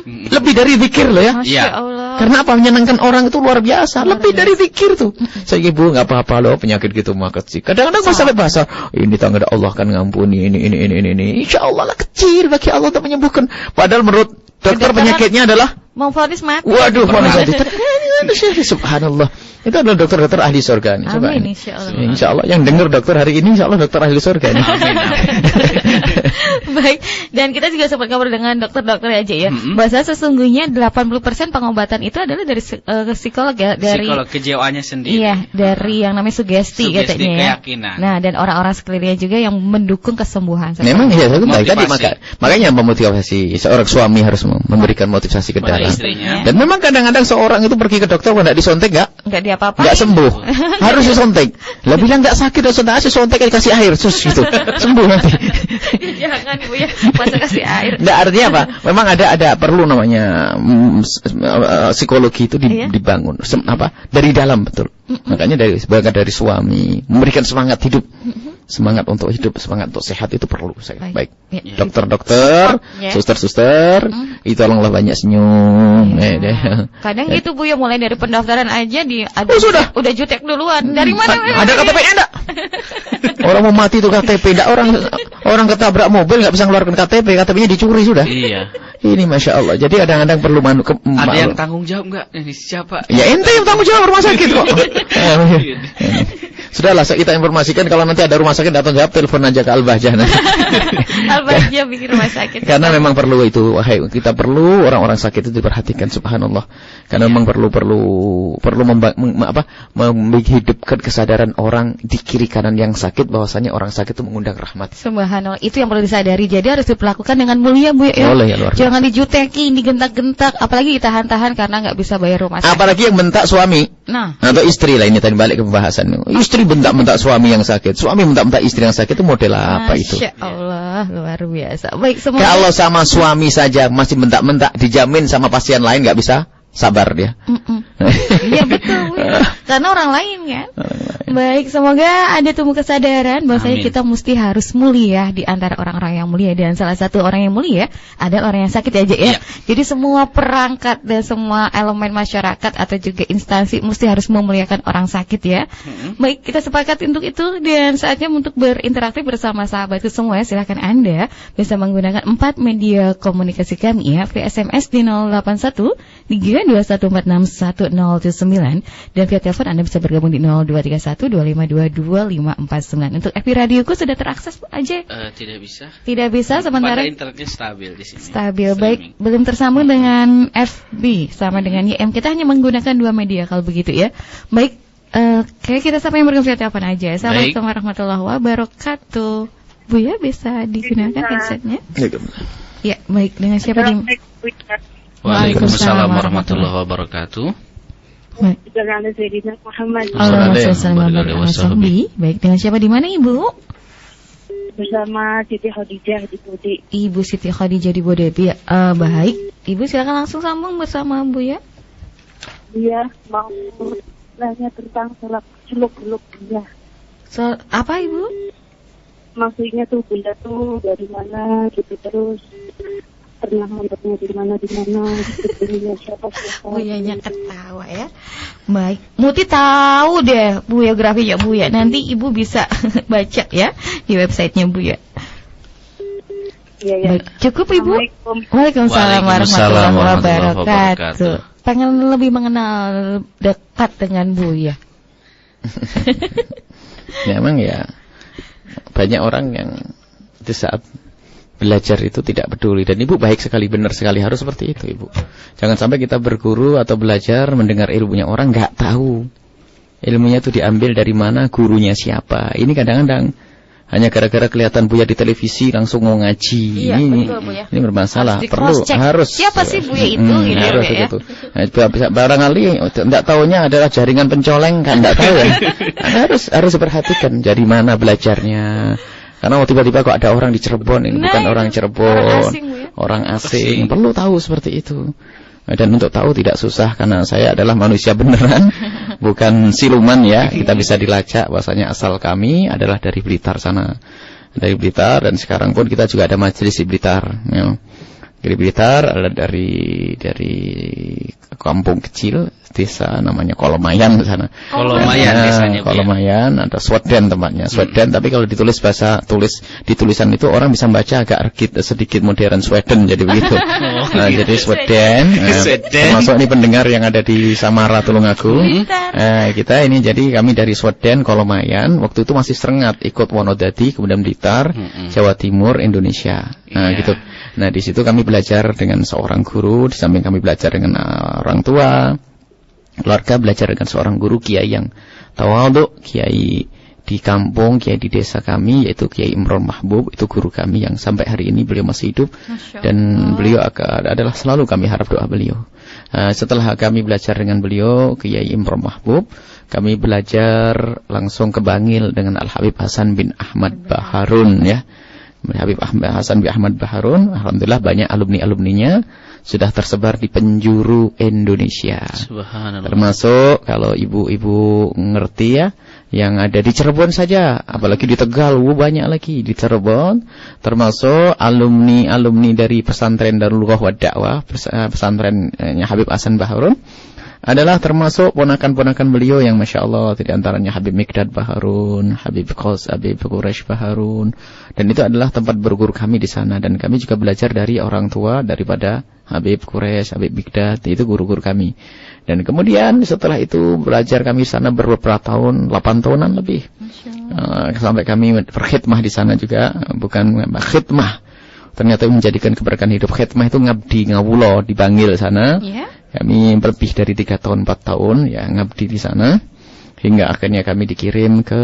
Lebih dari zikir loh ya. Masya Allah. Karena apa? Menyenangkan orang itu luar biasa. Lebih dari zikir tuh. Saya Ibu nggak apa-apa loh penyakit gitu mah kecil. Kadang-kadang sampai bahasa ini tangga Allah kan ngampuni ini. Insya Allah lah kecil bagi Allah untuk menyembuhkan. Padahal menurut dokter penyakitnya adalah memvonis mati. Waduh, vonis mati. Subhanallah. Itu adalah dokter-dokter ahli surga nih. Coba. Amin, insyaallah. Insyaallah yang dengar dokter hari ini insyaallah dokter ahli surga nih. Baik, dan kita juga sempat ngobrol dengan dokter-dokter aja ya. Bahasa sesungguhnya 80% pengobatan itu adalah dari psikolog ya, dari psikolog kejiwaannya sendiri. Iya, dari yang namanya sugesti katanya ya. Keyakinan. Nah, dan orang-orang sekelilingnya juga yang mendukung kesembuhan. Memang iya, itu baik tadi makanya memotivasi seorang suami harus memberikan motivasi ke dalam. Dan memang kadang-kadang seorang itu pergi ke dokter enggak disontek enggak apa-apa. Enggak sembuh. Harus disontek. Lah bilang enggak sakit, disontek kasih air sus gitu. Sembuh nanti. Jangan Ibu ya, masa kasih air. Enggak, artinya apa? Memang ada perlu namanya psikologi itu dibangun dari dalam betul. Makanya dari suami memberikan semangat hidup. Semangat untuk hidup, semangat untuk sehat itu perlu saya. Baik. Dokter-dokter, suster-suster, itu tolonglah banyak senyum. Kadang gitu Bu ya, mulai dari pendaftaran aja udah jutek duluan. Dari mana? Ada KTP-nya enggak? Orang mau mati itu KTP, enggak orang ketabrak mobil enggak bisa ngeluarkan KTP-nya dicuri sudah. Iya. Ini Masya Allah. Jadi kadang-kadang perlu ada yang tanggung jawab enggak? Ini siapa? Ya ente yang tanggung jawab rumah sakit kok. Sudahlah kita informasikan kalau nanti ada rumah sakit datang jawab telepon aja ke Al-Bahjah nanti. Al-Bahjah bikin rumah sakit. Karena memang perlu itu, kita perlu orang-orang sakit itu diperhatikan subhanallah. Karena memang perlu menghidupkan kesadaran orang di kiri kanan yang sakit bahwasanya orang sakit itu mengundang rahmat. Subhanallah, itu yang perlu disadari. Jadi harus diperlakukan dengan mulia Bu ya. Boleh ya, luar biasa. Jangan dijutekin, digentak-gentak, apalagi ditahan-tahan karena nggak bisa bayar rumah sakit. Apalagi yang bentak suami. Nah, atau istri lah, ini tadi balik ke pembahasan. Istri bentak-bentak suami yang sakit, suami bentak-bentak istri yang sakit, itu model apa itu? Masya Allah, luar biasa. Baik, semoga... Kalau sama suami saja masih bentak-bentak, dijamin sama pasien lain nggak bisa sabar dia. Iya betul, karena orang lain kan. Baik, semoga ada tumbuh kesadaran bahwasanya kita mesti harus mulia di antara orang-orang yang mulia, dan salah satu orang yang mulia adalah orang yang sakit aja ya. Jadi semua perangkat dan semua elemen masyarakat atau juga instansi mesti harus memuliakan orang sakit ya. Baik, kita sepakat untuk itu, dan saatnya untuk berinteraksi bersama sahabatku semua. Silakan Anda bisa menggunakan 4 media komunikasi kami ya, via SMS di 081 321461079, dan via telepon Anda bisa bergabung di 023125225549. Untuk FB radioku sudah terakses aja? Tidak bisa. Tidak bisa sementara. Internetnya stabil di sini. Stabil. Baik, belum tersambung dengan FB sama dengan YM. Kita hanya menggunakan 2 media kalau begitu ya. Baik, kayak kita sampai yang bergabung via telepon aja. Assalamualaikum warahmatullahi wabarakatuh. Bu ya, bisa digunakan headsetnya? Ya, baik. Dengan siapa di? Waalaikumsalam warahmatullahi wabarakatuh. Dengan Sayyidina Muhammad. Baik, dengan siapa di mana Ibu? Bersama Siti Khadijah di Bode. Ibu Siti Khadijah di Bode. Baik, Ibu silakan langsung sambung bersama Bu ya. Iya, mau nanya tentang seluk-beluk bunda. Apa Ibu? Maksudnya tuh bunda tuh dari mana gitu, terus pernah nontonnya di mana gitu, siapa. Buyanya ketawa ya. Baik, Muti tahu deh biografinya Bu ya. Nanti Ibu bisa baca ya di websitenya Bu ya. Iya. Cukup Ibu. Waalaikumsalam warahmatullahi wabarakatuh. Pengen lebih mengenal dekat dengan Bu ya. Memang ya, banyak orang yang di saat belajar itu tidak peduli, dan Ibu baik sekali, benar sekali, harus seperti itu Ibu. Jangan sampai kita berguru atau belajar mendengar ilmunya orang nggak tahu ilmunya itu diambil dari mana, gurunya siapa. Ini kadang-kadang hanya gara-gara kelihatan Buya di televisi langsung mau ngaji. Iya, betul, Bu ya. Ini bermasalah. Harus siapa sih Buya itu gitu harus ya. Gitu. Barangkali enggak taunya adalah jaringan pencoleng, kan enggak tahu ya. harus diperhatikan dari mana belajarnya. Karena tiba-tiba kok ada orang di Cirebon, ini bukan orang Cirebon, orang asing. Perlu tahu seperti itu. Dan untuk tahu tidak susah, karena saya adalah manusia beneran, bukan siluman ya. Kita bisa dilacak bahwasanya asal kami adalah dari Blitar sana, dari Blitar, dan sekarang pun kita juga ada majelis di Blitar. Ya. Dari Blitar adalah dari kampung kecil, desa namanya Kolomayan sana. Kolomayan desanya. Kolomayan, ada Sweden tempatnya. Sweden, tapi kalau ditulis di tulisan itu orang bisa membaca agak sedikit modern Sweden, jadi begitu. Jadi Sweden. Termasuk ini pendengar yang ada di Samara Tulungagung. Kita ini jadi kami dari Sweden, Kolomayan. Waktu itu masih Serengat, ikut Wonodadi, kemudian Blitar, Jawa Timur, Indonesia. Gitu. Nah, di situ kami belajar dengan seorang guru, di samping kami belajar dengan orang tua, keluarga belajar dengan seorang guru kiai yang tawadhu, kiai di kampung, kiai di desa kami, yaitu Kiai Imron Mahbub. Itu guru kami yang sampai hari ini beliau masih hidup, dan beliau adalah selalu kami harap doa beliau. Setelah kami belajar dengan beliau, Kiai Imron Mahbub, kami belajar langsung ke Bangil dengan Al-Habib Hasan bin Ahmad Baharun ya. Habib Hasan bin Ahmad Baharun, alhamdulillah banyak alumni-alumninya sudah tersebar di penjuru Indonesia. Subhanallah. Termasuk kalau ibu-ibu ngerti ya, yang ada di Cirebon saja, apalagi di Tegal, banyak lagi di Cirebon, termasuk alumni dari pesantren Darul Lughah wa Da'wah, pesantrennya Habib Hasan Baharun, adalah termasuk ponakan-ponakan beliau yang Masya Allah, di antaranya Habib Mikdad Baharun, Habib Quraisy Baharun, dan itu adalah tempat berguru kami di sana. Dan kami juga belajar dari orang tua daripada Habib Quraisy, Habib Mikdad, itu guru-guru kami. Dan kemudian setelah itu belajar kami di sana beberapa tahun, 8 tahunan lebih, sampai kami berkhidmah di sana juga, bukan khidmah, ternyata menjadikan keberkahan hidup. Khidmah itu ngabdi, ngawulo di Bangil sana. Kami lebih dari 3 tahun, 4 tahun ya ngabdi di sana, hingga akhirnya kami dikirim ke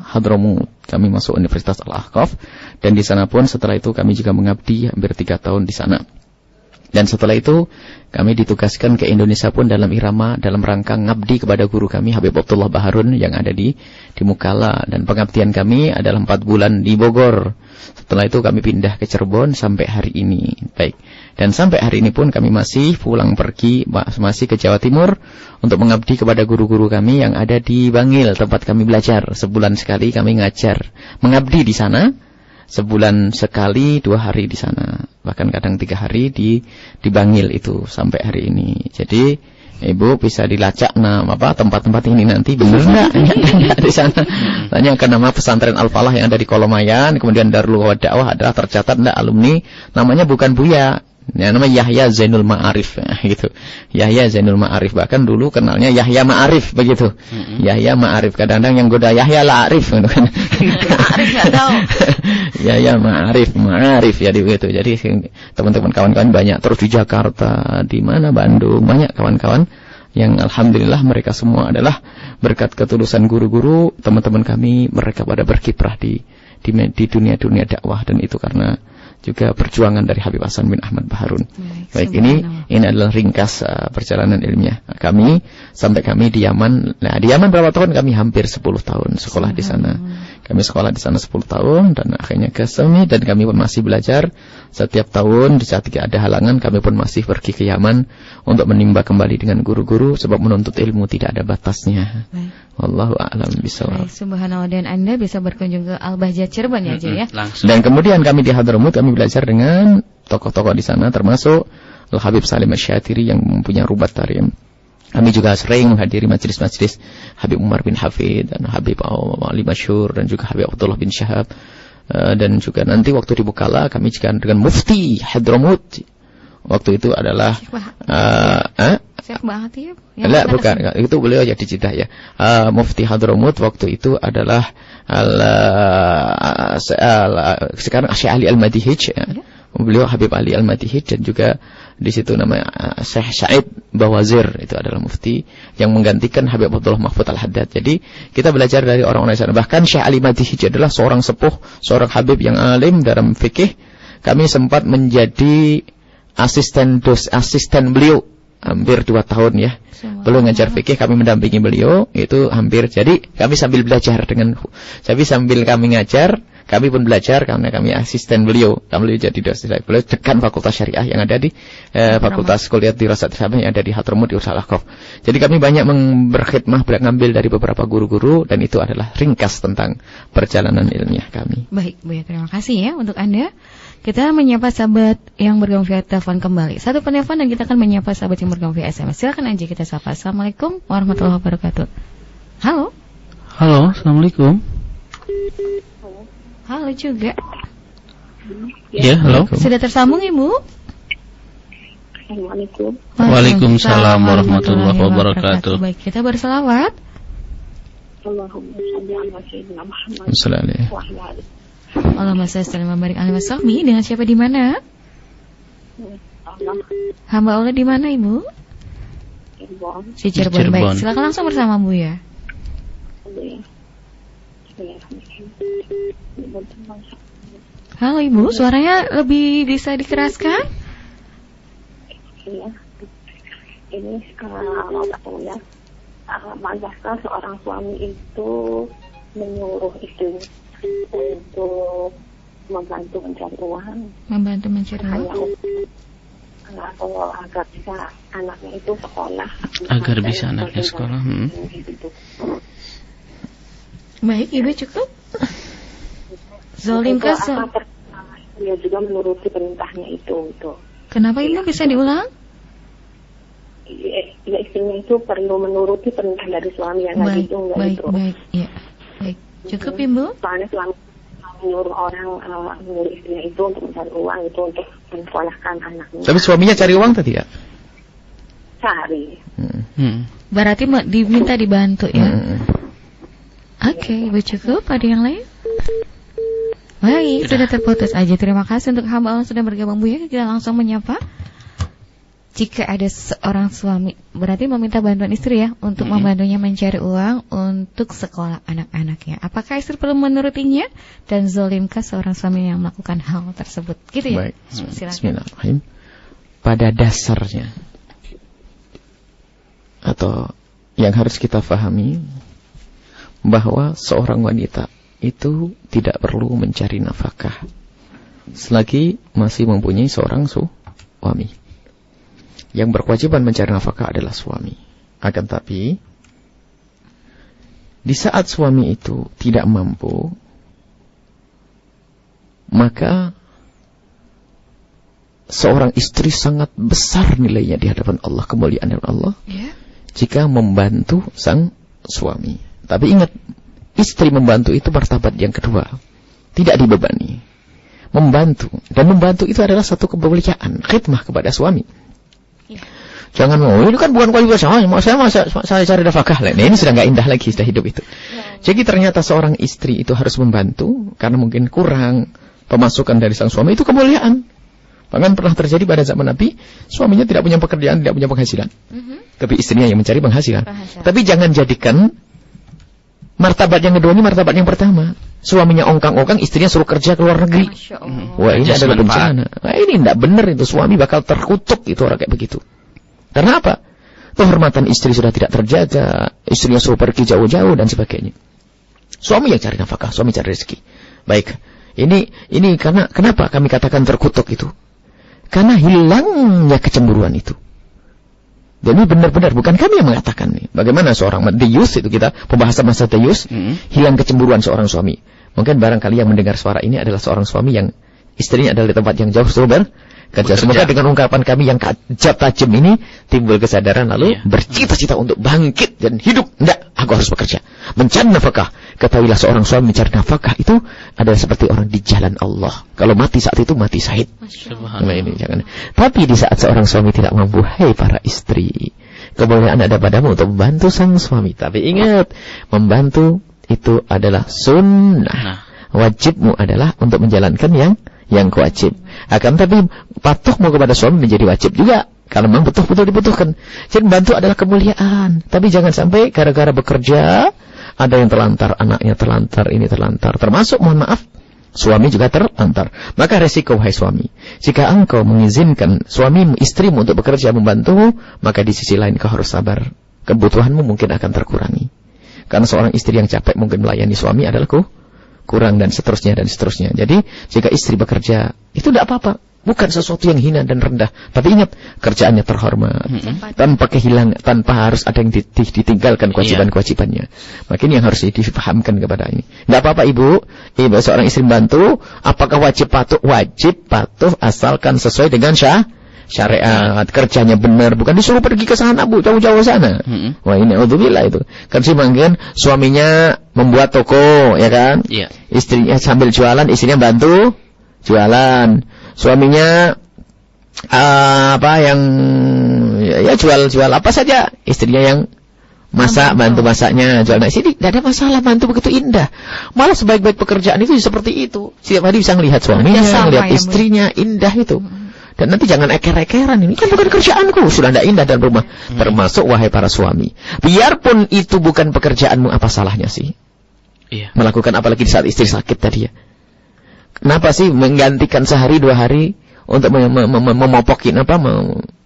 Hadramut. Kami masuk Universitas Al-Ahqaf, dan di sana pun setelah itu kami juga mengabdi hampir 3 tahun di sana. Dan setelah itu kami ditugaskan ke Indonesia pun dalam rangka ngabdi kepada guru kami Habib Abdullah Baharun yang ada di Mukalla, dan pengabdian kami adalah 4 bulan di Bogor. Setelah itu kami pindah ke Cirebon sampai hari ini. Baik. Dan sampai hari ini pun kami masih pulang pergi masih ke Jawa Timur untuk mengabdi kepada guru-guru kami yang ada di Bangil tempat kami belajar. Sebulan sekali kami ngajar, mengabdi di sana. Sebulan sekali 2 hari di sana, bahkan kadang 3 hari di Bangil itu sampai hari ini. Jadi Ibu bisa dilacak tempat-tempat ini nanti benar enggak di sana. Tanya ke nama pesantren Al-Falah yang ada di Kolomayan, kemudian Darul Dakwah adalah tercatat enggak alumni, namanya bukan Buya. Ya, namanya Yahya Zainul Ma'arif gitu. Yahya Zainul Ma'arif, bahkan dulu kenalnya Yahya Ma'arif begitu. Yahya Ma'arif, kadang-kadang yang goda Yahya La'arif gitu kan. Ma'arif enggak tahu. Yahya Ma'arif ya begitu. Jadi teman-teman kawan-kawan banyak terus di Jakarta, di mana Bandung, banyak kawan-kawan yang alhamdulillah mereka semua adalah berkat ketulusan guru-guru, teman-teman kami, mereka pada berkiprah di dunia dakwah, dan itu karena juga perjuangan dari Habib Hasan bin Ahmad Baharun. Baik, ini adalah ringkas perjalanan ilmiah kami sampai kami di Yaman. Nah, di Yaman berapa tahun? Kami hampir 10 tahun sekolah di sana. Kami sekolah di sana 10 tahun dan akhirnya ke sini, dan kami pun masih belajar setiap tahun. Di saat ada halangan kami pun masih pergi ke Yaman untuk menimba kembali dengan guru-guru, sebab menuntut ilmu tidak ada batasnya. Wallahu a'lam bishawab. Subhanallah, dan Anda bisa berkunjung ke Al-Bahjah Cirebon ya, ya. Langsung. Dan kemudian kami di Hadramut kami belajar dengan tokoh-tokoh di sana, termasuk Al-Habib Salim Asy-Syatiri yang mempunyai Rubat Tarim. Kami juga sering menghadiri majelis-majelis Habib Umar bin Hafid dan Habib Ali Masyhur dan juga Habib Abdullah bin Syahab. Dan juga nanti waktu di Bukala kami juga dengan Mufti Hadramut. Waktu itu adalah Syekh Bahatib. Enggak, bukan. Itu beliau ya di Jeddah ya. Mufti Hadramut waktu itu adalah sekarang Syekh Ali Al-Madihij ya. Beliau Habib Ali Al-Madihij, dan juga di situ namanya Syekh Said Bawazir, itu adalah mufti yang menggantikan Habib Abdullah Mahfud Al-Haddad. Jadi kita belajar dari orang-orang di sana. Bahkan Syekh Ali Madihij adalah seorang sepuh, seorang habib yang alim dalam fikih. Kami sempat menjadi asisten beliau hampir 2 tahun ya. Beliau ngajar fikih, kami mendampingi beliau itu hampir. Jadi kami sambil belajar sambil kami ngajar, kami pun belajar karena kami asisten beliau. Kami jadi dosen. Beliau dekan Fakultas Syariah yang ada di Fakultas Kuliah Dirasat Islam yang ada di Hadramut di Usalakov. Jadi kami banyak berkhidmah, mengambil dari beberapa guru-guru, dan itu adalah ringkas tentang perjalanan ilmiah kami. Baik, Bu ya, terima kasih ya untuk Anda. Kita menyapa sahabat yang bergabung via telepon kembali. Satu penelpon dan kita akan menyapa sahabat yang bergabung via SMS. Silakan aja kita sapa. Assalamualaikum warahmatullahi wabarakatuh. Halo. Halo, assalamualaikum. Halo juga. Ya, halo. Sudah tersambung Ibu? Assalamualaikum. Waalaikumsalam warahmatullahi wabarakatuh. Baik, kita berselawat. Allahumma shalli ala sayyidina Muhammad. Allahumma shalli wa barik alaihi wasallam. Dengan siapa di mana? Hamba Allah di mana Ibu? Di Cirebon. Baik, silakan langsung bersama Bu ya. Halo Ibu, suaranya lebih bisa dikeraskan? Iya. Ini mau bertanya, manakah seorang suami itu menyuruh istrinya untuk membantu mencari uang? Membantu mencari uang? Agar bisa anaknya itu sekolah. Agar bisa anaknya sekolah. Baik, Ibu cukup. Zolim kah? Dia juga menuruti perintahnya itu. Kenapa Ibu bisa diulang? Ya, istrinya itu perlu menuruti perintah dari suami yang baik, itu enggak baik, itu. Baik, ya. Baik. Cukup Ibu. Soalnya suami menyuruh orang menyuruh istrinya itu untuk mencari uang itu untuk mensekolahkan anaknya. Tapi suaminya cari uang atau tidak? Cari. Berarti diminta dibantu ya. Oke, Ibu cukup. Ada yang lain? Baik, sudah terputus aja. Terima kasih untuk hamba Allah sudah bergabung Bu ya. Kita langsung menyapa. Jika ada seorang suami berarti meminta bantuan istri ya untuk membantunya mencari uang untuk sekolah anak-anaknya. Apakah istri perlu menurutinya? Dan zolimkah seorang suami yang melakukan hal tersebut? Gitu ya. Baik. Bismillahirrahmanirrahim. pada dasarnya, atau yang harus kita pahami, bahwa seorang wanita itu tidak perlu mencari nafkah selagi masih mempunyai seorang suami. Yang berkewajiban mencari nafkah adalah suami. Akan tapi di saat suami itu tidak mampu, maka seorang istri sangat besar nilainya di hadapan Allah, kemuliaan Allah, jika membantu sang suami. Tapi ingat, istri membantu itu martabat yang kedua, tidak dibebani. Membantu, dan membantu itu adalah satu kemuliaan, khidmah kepada suami. Jangan ini kan bukan kewajiban saya cari nafkah. Nah, ini sudah nggak indah lagi, sudah hidup itu. Jadi ternyata seorang istri itu harus membantu karena mungkin kurang pemasukan dari sang suami, itu kemuliaan. Bahkan pernah terjadi pada zaman Nabi, suaminya tidak punya pekerjaan, tidak punya penghasilan. Tapi istrinya yang mencari penghasilan. Tapi jangan jadikan martabat yang kedua ini martabat yang pertama. Suaminya ongkang-ongkang, istrinya suruh kerja ke luar negeri. Wah, ini adalah bencana. Nah, ini tidak benar itu, suami bakal terkutuk itu orang kayak begitu. Karena apa? Kehormatan istri sudah tidak terjaga, istrinya suruh pergi jauh-jauh dan sebagainya. Suami yang cari nafkah, suami cari rezeki. Baik, ini karena kenapa kami katakan terkutuk itu? Karena hilangnya kecemburuan itu. Jadi benar-benar bukan kami yang mengatakan nih. Bagaimana seorang dayus itu, kita pembahasan masa dayus, hilang kecemburuan seorang suami. Mungkin barangkali yang mendengar suara ini adalah seorang suami yang istrinya adalah di tempat yang jauh suruh kerja. Semoga dengan ungkapan kami yang tajam ini timbul kesadaran lalu bercita-cita untuk bangkit dan hidup. Enggak, aku harus bekerja, mencari nafkah. Ketahuilah seorang suami mencari nafkah itu adalah seperti orang di jalan Allah. Kalau mati saat itu mati syahid. Nah, ini jangan. Tapi di saat seorang suami tidak mampu, hai para istri, kemuliaan ada padamu untuk membantu sang suami. Tapi ingat, membantu itu adalah sunnah. Wajibmu adalah untuk menjalankan yang wajib. Akan tapi patuhmu kepada suami menjadi wajib juga, kalau memang betul-betul dibutuhkan. Jadi membantu adalah kemuliaan. Tapi jangan sampai gara-gara bekerja ada yang terlantar, anaknya terlantar, ini terlantar, termasuk mohon maaf suami juga terlantar. Maka resiko, wahai suami, jika engkau mengizinkan suamimu, istrimu untuk bekerja membantu, maka di sisi lain kau harus sabar, kebutuhanmu mungkin akan terkurangi. Karena seorang istri yang capek mungkin melayani suami adalah kurang dan seterusnya dan seterusnya. Jadi jika istri bekerja itu tidak apa-apa, bukan sesuatu yang hina dan rendah. Tapi ingat, kerjaannya terhormat, tanpa kehilangan, tanpa harus ada yang ditinggalkan kewajiban-kewajibannya. Makin yang harus difahamkan kepada ini. Tidak apa-apa ibu seorang istri membantu. Apakah wajib patuh? Wajib patuh asalkan sesuai dengan syariat, kerjanya benar, bukan disuruh pergi ke sana bu, jauh-jauh sana. Wah, ini alhamdulillah itu. Kan sih mungkin suaminya membuat toko, ya kan? Istrinya sambil jualan, istrinya bantu jualan. Suaminya jual apa saja, istrinya yang masak, bantu masaknya, jual. Nah, sini tidak ada masalah, bantu begitu indah. Malah sebaik-baik pekerjaan itu seperti itu. Setiap hari bisa melihat suaminya, melihat istrinya, indah itu. Dan nanti jangan eker-ekeran, ini kan bukan kerjaanku, sudah tidak indah dalam rumah. Termasuk wahai para suami, biarpun itu bukan pekerjaanmu, apa salahnya sih melakukan, apalagi di saat istri sakit tadi ya. Kenapa sih menggantikan sehari 2 hari untuk memopokin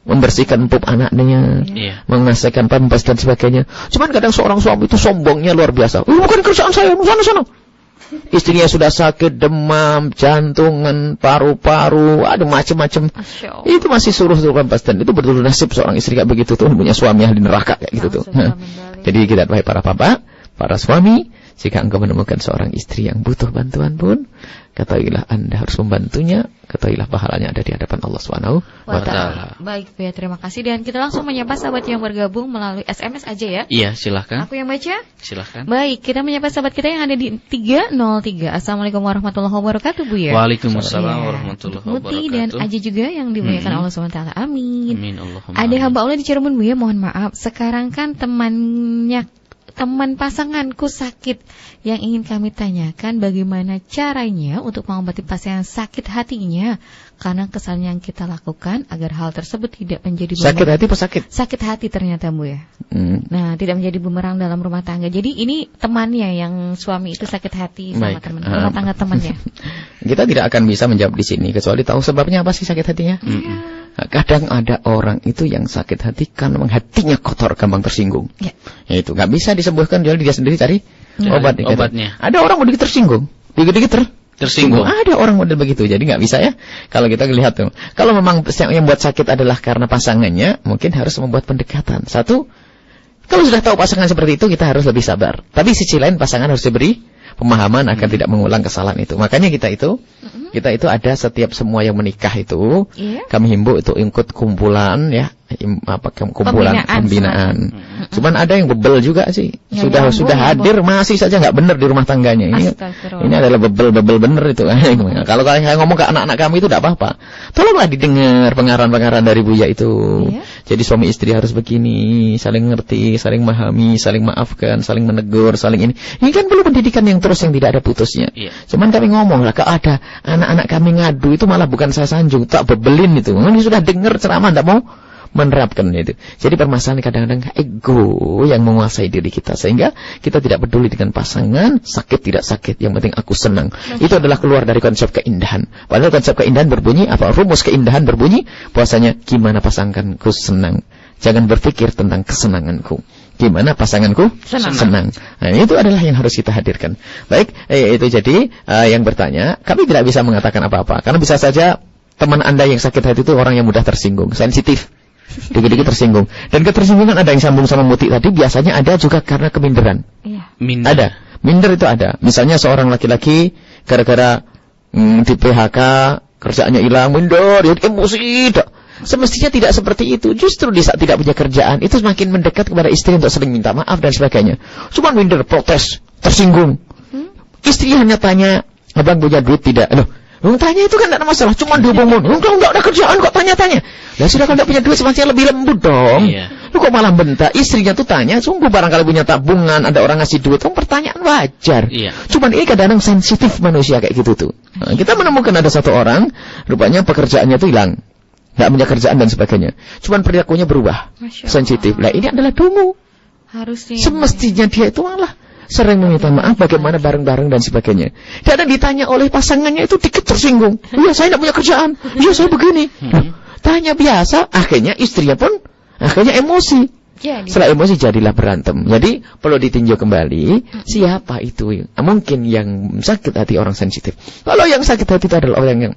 membersihkan pup anaknya, mengasihkan pampas dan sebagainya. Cuman kadang seorang suami itu sombongnya luar biasa. Bukan kerjaan saya, sana. Istrinya sudah sakit, demam, jantungan, paru-paru, ada macam-macam. Itu masih suruh pampas, dan itu betul nasib seorang istri kayak begitu tuh, punya suami ahli neraka kayak gitu tuh. Jadi kita wahai para bapak, para suami, jika engkau menemukan seorang istri yang butuh bantuan pun, ketahuilah Anda harus membantunya, ketahuilah pahalanya ada di hadapan Allah SWT. Baik, ya, terima kasih. Dan kita langsung menyapa sahabat yang bergabung melalui SMS aja ya. Iya, silahkan. Aku yang baca? Silahkan. Baik, kita menyapa sahabat kita yang ada di 303. Assalamualaikum warahmatullahi wabarakatuh, Bu ya. Waalaikumsalam warahmatullahi wabarakatuh. Muti dan Aji juga yang dimuliakan Allah SWT. Amin. Amin Allahumma. Ada hamba Allah di Cirebon, Bu ya, mohon maaf. Sekarang kan teman pasanganku sakit. Yang ingin kami tanyakan, bagaimana caranya untuk mengobati pasangan sakit hatinya, karena kesalahan yang kita lakukan agar hal tersebut tidak menjadi bumerang. Sakit hati apa sakit? Sakit hati ternyata, Bu ya. Nah, tidak menjadi bumerang dalam rumah tangga. Jadi ini temannya yang suami itu sakit hati sama teman rumah tangga temannya. Kita tidak akan bisa menjawab di sini kecuali tahu sebabnya apa sih sakit hatinya. Kadang ada orang itu yang sakit hati karena hatinya kotor, gampang tersinggung. Ya. Itu nggak bisa disembuhkan, dia sendiri cari obatnya. Ada orang udah tersinggung, dikit-dikit tersinggung. Ada orang model begitu, jadi nggak bisa ya. Kalau kita lihat tuh, kalau memang yang buat sakit adalah karena pasangannya, mungkin harus membuat pendekatan. Satu, kalau sudah tahu pasangan seperti itu, kita harus lebih sabar. Tapi sisi lain pasangan harus diberi pemahaman agar tidak mengulang kesalahan itu. Makanya kita itu ada setiap semua yang menikah itu, kami himbau itu ikut kumpulan ya, kumpulan pembinaan. Cuman ada yang bebel juga sih. Sudah hadir masih saja nggak benar di rumah tangganya. Ini adalah bebel bener itu. Kalau kalian ngomong ke anak-anak kami itu tidak apa-apa. Tolonglah didengar pengarahan-pengarahan dari Buya itu. Jadi suami istri harus begini, saling ngerti, saling memahami, saling maafkan, saling menegur, saling ini. Ini kan perlu pendidikan yang terus yang tidak ada putusnya. Cuman kami ngomong lah, kalau ada anak-anak kami ngadu itu malah bukan saya sanjung, tak bebelin itu. Ini sudah dengar ceramah tidak mau menerapkan itu. Jadi permasalahan kadang-kadang ego yang menguasai diri kita, sehingga kita tidak peduli dengan pasangan, sakit tidak sakit, yang penting aku senang. Itu adalah keluar dari konsep keindahan. Padahal konsep keindahan berbunyi apa? Rumus keindahan berbunyi bahwasanya gimana pasanganku senang. Jangan berpikir tentang kesenanganku. Gimana pasanganku senang. Nah, itu adalah yang harus kita hadirkan. Baik, itu jadi yang bertanya, kami tidak bisa mengatakan apa-apa, karena bisa saja teman Anda yang sakit hati itu orang yang mudah tersinggung, sensitif. Dikit-dikit tersinggung. Dan ketersinggungan ada yang sambung sama Muti tadi, biasanya ada juga karena keminderan. Minder. Ada. Minder itu ada. Misalnya seorang laki-laki gara-gara di PHK, kerjaannya hilang, minder, emosi. Semestinya tidak seperti itu. Justru di saat tidak punya kerjaan, itu semakin mendekat kepada istri untuk sering minta maaf dan sebagainya. Cuman minder, protes, tersinggung. Istri hanya tanya, abang punya duit tidak? Tanya itu kan tidak ada masalah, cuma dihubungin. Enggak ada kerjaan kok tanya-tanya. Lah sudah kalau tidak punya duit semestinya lebih lembut dong. Lu kok malah bentak? Istrinya tuh tanya, sungguh barangkali punya tabungan, ada orang ngasih duit, kan pertanyaan wajar. Cuman ini kadang-kadang sensitif manusia kayak gitu tuh. Nah, kita menemukan ada satu orang, rupanya pekerjaannya tuh hilang, nggak punya kerjaan dan sebagainya. Cuman perilakunya berubah, sensitif. Lah ini adalah dungu. Harusnya. Semestinya dia itu malah sering meminta maaf, bagaimana bareng-bareng dan sebagainya. Dan ditanya oleh pasangannya itu dikit tersinggung. Iya, saya tidak punya kerjaan. Iya, saya begini. Tanya biasa, akhirnya istrinya pun akhirnya emosi. Setelah emosi jadilah berantem. Jadi perlu ditinjau kembali siapa itu. Mungkin yang sakit hati orang sensitif. Kalau yang sakit hati itu adalah orang yang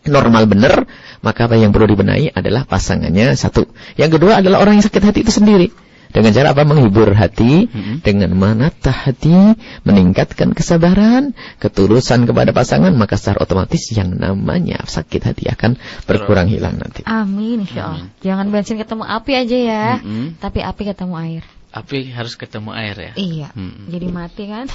normal benar, maka apa yang perlu dibenahi adalah pasangannya satu. Yang kedua adalah orang yang sakit hati itu sendiri. Dengan cara apa? Menghibur hati, dengan menatah hati, meningkatkan kesabaran, ketulusan kepada pasangan, maka secara otomatis yang namanya sakit hati akan berkurang hilang nanti. Amin, insyaallah. Jangan bensin ketemu api aja ya, tapi api ketemu air. Api harus ketemu air ya. Iya. Jadi mati kan.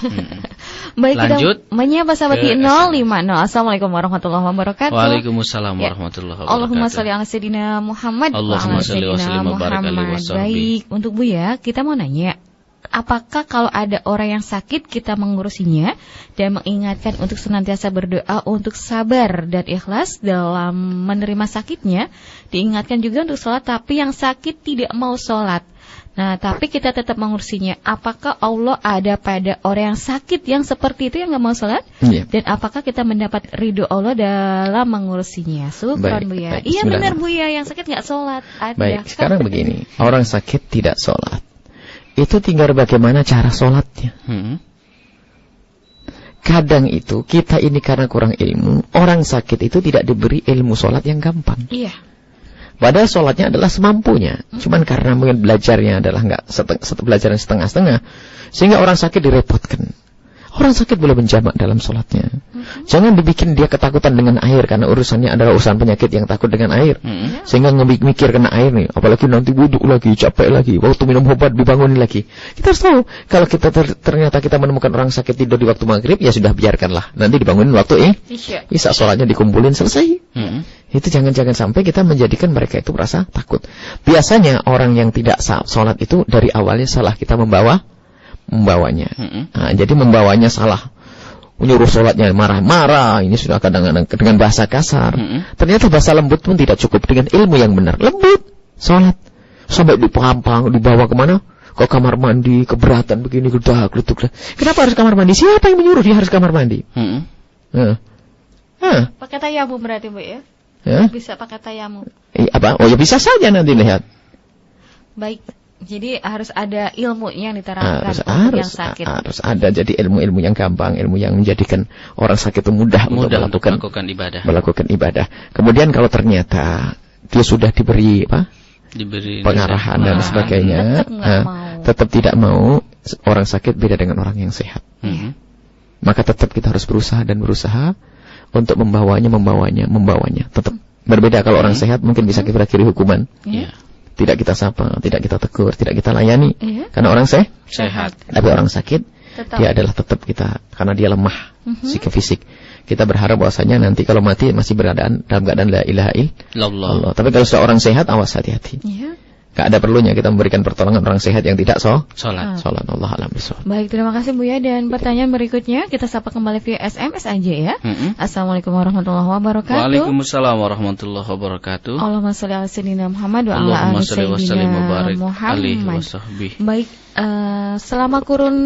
Baik, lanjut. Kita menyapa sahabat di 050. Assalamualaikum warahmatullahi wabarakatuh. Waalaikumsalam warahmatullahi wabarakatuh. Allahumma shalli ala sayyidina Muhammad. Allahumma shalli wa sallim wa barik alaihi wasallam. Baik, untuk Buya, kita mau nanya, apakah kalau ada orang yang sakit kita mengurusinya dan mengingatkan untuk senantiasa berdoa untuk sabar dan ikhlas dalam menerima sakitnya, diingatkan juga untuk sholat, tapi yang sakit tidak mau sholat. Nah, tapi kita tetap mengurusinya. Apakah Allah ada pada orang yang sakit yang seperti itu yang nggak mau sholat? Dan apakah kita mendapat ridho Allah dalam mengurusinya? Syukran Buya. Iya benar Buya, yang sakit nggak sholat. Ada. Baik, sekarang begini, orang sakit tidak sholat. Itu tinggal bagaimana cara sholatnya. Kadang itu kita ini karena kurang ilmu, orang sakit itu tidak diberi ilmu sholat yang gampang. Iya. Padahal sholatnya adalah semampunya. Cuman karena mungkin belajarnya adalah belajaran setengah-setengah, sehingga orang sakit direpotkan. Orang sakit boleh menjamak dalam sholatnya. Jangan dibikin dia ketakutan dengan air, karena urusannya adalah urusan penyakit yang takut dengan air. Sehingga mikir kena air nih, apalagi nanti wudhu lagi, capek lagi, waktu minum obat dibangunin lagi. Kita harus tahu, kalau kita ternyata kita menemukan orang sakit tidur di waktu maghrib, ya sudah biarkanlah. Nanti dibangunin waktu isya, sholatnya dikumpulin, selesai. Itu jangan sampai kita menjadikan mereka itu merasa takut. Biasanya orang yang tidak sholat itu dari awalnya salah kita membawanya. Nah, jadi membawanya salah. Menyuruh sholatnya marah-marah, ini sudah kadang-kadang dengan bahasa kasar. Ternyata bahasa lembut pun tidak cukup, dengan ilmu yang benar. Lembut, sholat. Sampai dipampang, dibawa kemana? Ke kamar mandi, keberatan begini, gedak. Kenapa harus kamar mandi? Siapa yang menyuruh dia harus kamar mandi? Pakai tayammum berarti Bu ya? Ya? Bisa pakai tayamum. Apa? Oh ya bisa saja nanti lihat. Baik. Jadi harus ada ilmunya yang diterapkan harus, yang sakit. Harus ada jadi ilmu-ilmu yang gampang, ilmu yang menjadikan orang sakit itu mudah untuk melakukan ibadah. Kemudian kalau ternyata dia sudah diberi pengarahan dan sebagainya, tetap tidak mau, orang sakit beda dengan orang yang sehat. Maka tetap kita harus berusaha untuk membawanya. Tetap berbeda kalau orang sehat mungkin bisa kita kiri hukuman. Tidak kita sapa, tidak kita tegur, tidak kita layani. Karena orang sehat. Tapi orang sakit, dia adalah tetap kita, karena dia lemah, fisik. Kita berharap bahwasanya nanti kalau mati masih dalam keadaan la ilaha illallah. Tapi kalau seorang sehat, awas hati-hati. Gak ada perlunya kita memberikan pertolongan orang sehat yang tidak sholat. Allah alam bisawab. Baik, terima kasih Buya. Dan pertanyaan berikutnya kita sapa kembali via SMS aja ya. Assalamualaikum warahmatullahi wabarakatuh. Waalaikumsalam warahmatullahi wabarakatuh. Allahumma sholli ala sayyidina Muhammad wa ala ali sayyidina Muhammad. Baik, selama kurun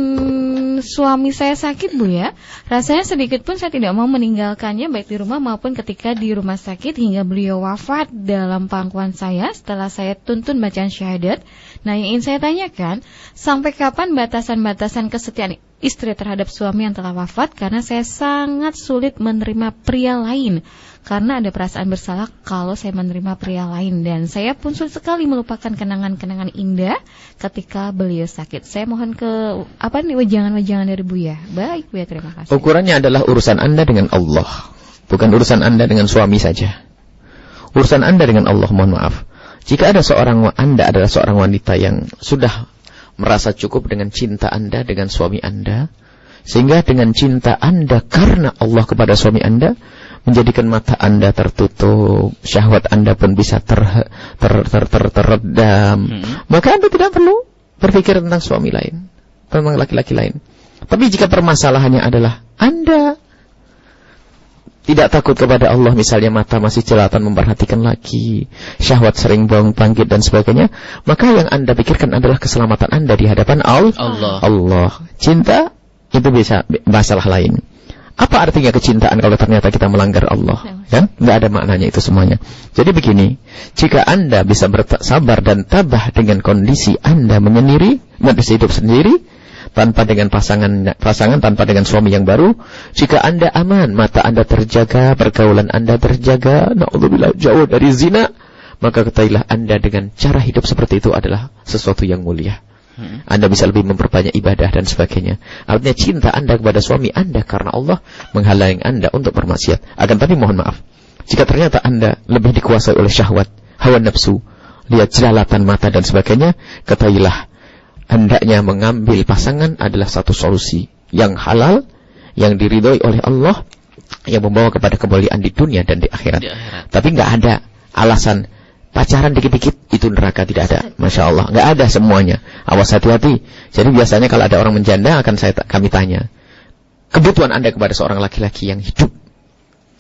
suami saya sakit Buya, rasanya sedikit pun saya tidak mau meninggalkannya baik di rumah maupun ketika di rumah sakit hingga beliau wafat dalam pangkuan saya setelah saya tuntun bacaan syahadat. Nah, yang ingin saya tanyakan, sampai kapan batasan-batasan kesetiaan istri terhadap suami yang telah wafat? Karena saya sangat sulit menerima pria lain karena ada perasaan bersalah kalau saya menerima pria lain, dan saya pun sulit sekali melupakan kenangan-kenangan indah ketika beliau sakit. Saya mohon ke wejangan-wejangan dari Buya. Baik Buya, terima kasih. Ukurannya adalah urusan Anda dengan Allah, bukan urusan Anda dengan suami saja. Urusan Anda dengan Allah, mohon maaf. Jika ada Anda adalah seorang wanita yang sudah merasa cukup dengan cinta Anda dengan suami Anda, sehingga dengan cinta Anda karena Allah kepada suami Anda menjadikan mata Anda tertutup, syahwat Anda pun bisa teredam, maka Anda tidak perlu berpikir tentang suami lain, tentang laki-laki lain. Tapi jika permasalahannya adalah Anda tidak takut kepada Allah, misalnya mata masih jelatan memperhatikan laki, syahwat sering bangkit dan sebagainya, maka yang Anda pikirkan adalah keselamatan Anda di hadapan Allah. Cinta itu bisa masalah lain. Apa artinya kecintaan kalau ternyata kita melanggar Allah? Kan? Nggak ada maknanya itu semuanya. Jadi begini, jika Anda bisa bersabar dan tabah dengan kondisi Anda menyendiri, hidup sendiri, tanpa dengan pasangan, tanpa dengan suami yang baru, jika Anda aman, mata Anda terjaga, pergaulan Anda terjaga, na'udzubillah, jauh dari zina, maka ketahuilah Anda dengan cara hidup seperti itu adalah sesuatu yang mulia. Anda bisa lebih memperbanyak ibadah dan sebagainya. Artinya cinta Anda kepada suami Anda karena Allah menghalangi Anda untuk bermaksiat. Akan tapi mohon maaf, jika ternyata Anda lebih dikuasai oleh syahwat, hawa nafsu, lihat jelalatan mata dan sebagainya, ketahuilah hendaknya mengambil pasangan adalah satu solusi yang halal, yang diridhoi oleh Allah, yang membawa kepada kemuliaan di dunia dan di akhirat. Tapi nggak ada alasan pacaran dikit-dikit itu neraka, tidak ada. Masya Allah, nggak ada semuanya. Awas hati-hati. Jadi biasanya kalau ada orang menjanda kami tanya, kebutuhan Anda kepada seorang laki-laki yang hidup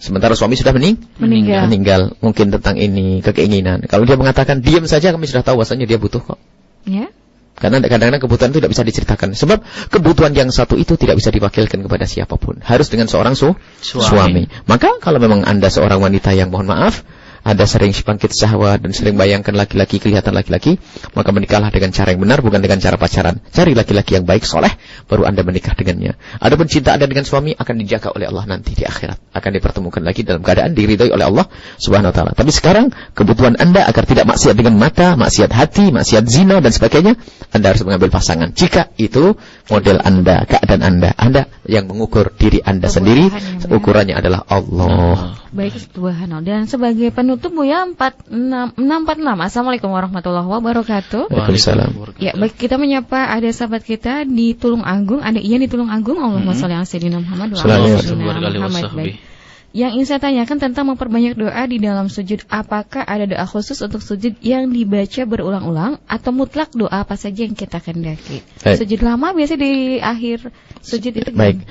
sementara suami sudah meninggal. Mungkin tentang ini keinginan. Kalau dia mengatakan diam saja, kami sudah tahu bahwasanya dia butuh kok. Ya. Karena kadang-kadang kebutuhan itu tidak bisa diceritakan. Sebab kebutuhan yang satu itu tidak bisa diwakilkan kepada siapapun. Harus dengan seorang suami. Maka kalau memang Anda seorang wanita yang mohon maaf, Anda sering bangkit syahwat dan sering bayangkan laki-laki, kelihatan laki-laki, maka menikahlah dengan cara yang benar, bukan dengan cara pacaran. Cari laki-laki yang baik, soleh, baru Anda menikah dengannya. Adapun cinta Anda dengan suami akan dijaga oleh Allah nanti di akhirat. Akan dipertemukan lagi dalam keadaan diridhoi oleh Allah Subhanahu wa ta'ala. Tapi sekarang, kebutuhan Anda agar tidak maksiat dengan mata, maksiat hati, maksiat zina dan sebagainya, Anda harus mengambil pasangan. Jika itu model Anda, keadaan Anda yang mengukur diri Anda sendiri, ukurannya adalah Allah. Baik, subhanallah. Dan sebagai penutup Buya 646. Assalamualaikum warahmatullahi wabarakatuh. Waalaikumsalam. Ya, baik, kita menyapa ada sahabat kita di Tulung Agung, ada Ian di Tulung Agung. Allahumma sholli ala sayyidina Muhammad wa ala ali sayyidina Muhammad. Baik. Yang ingin saya tanyakan tentang memperbanyak doa di dalam sujud, apakah ada doa khusus untuk sujud yang dibaca berulang-ulang atau mutlak doa apa saja yang kita kendaki? Sujud lama biasanya di akhir sujud itu. Baik.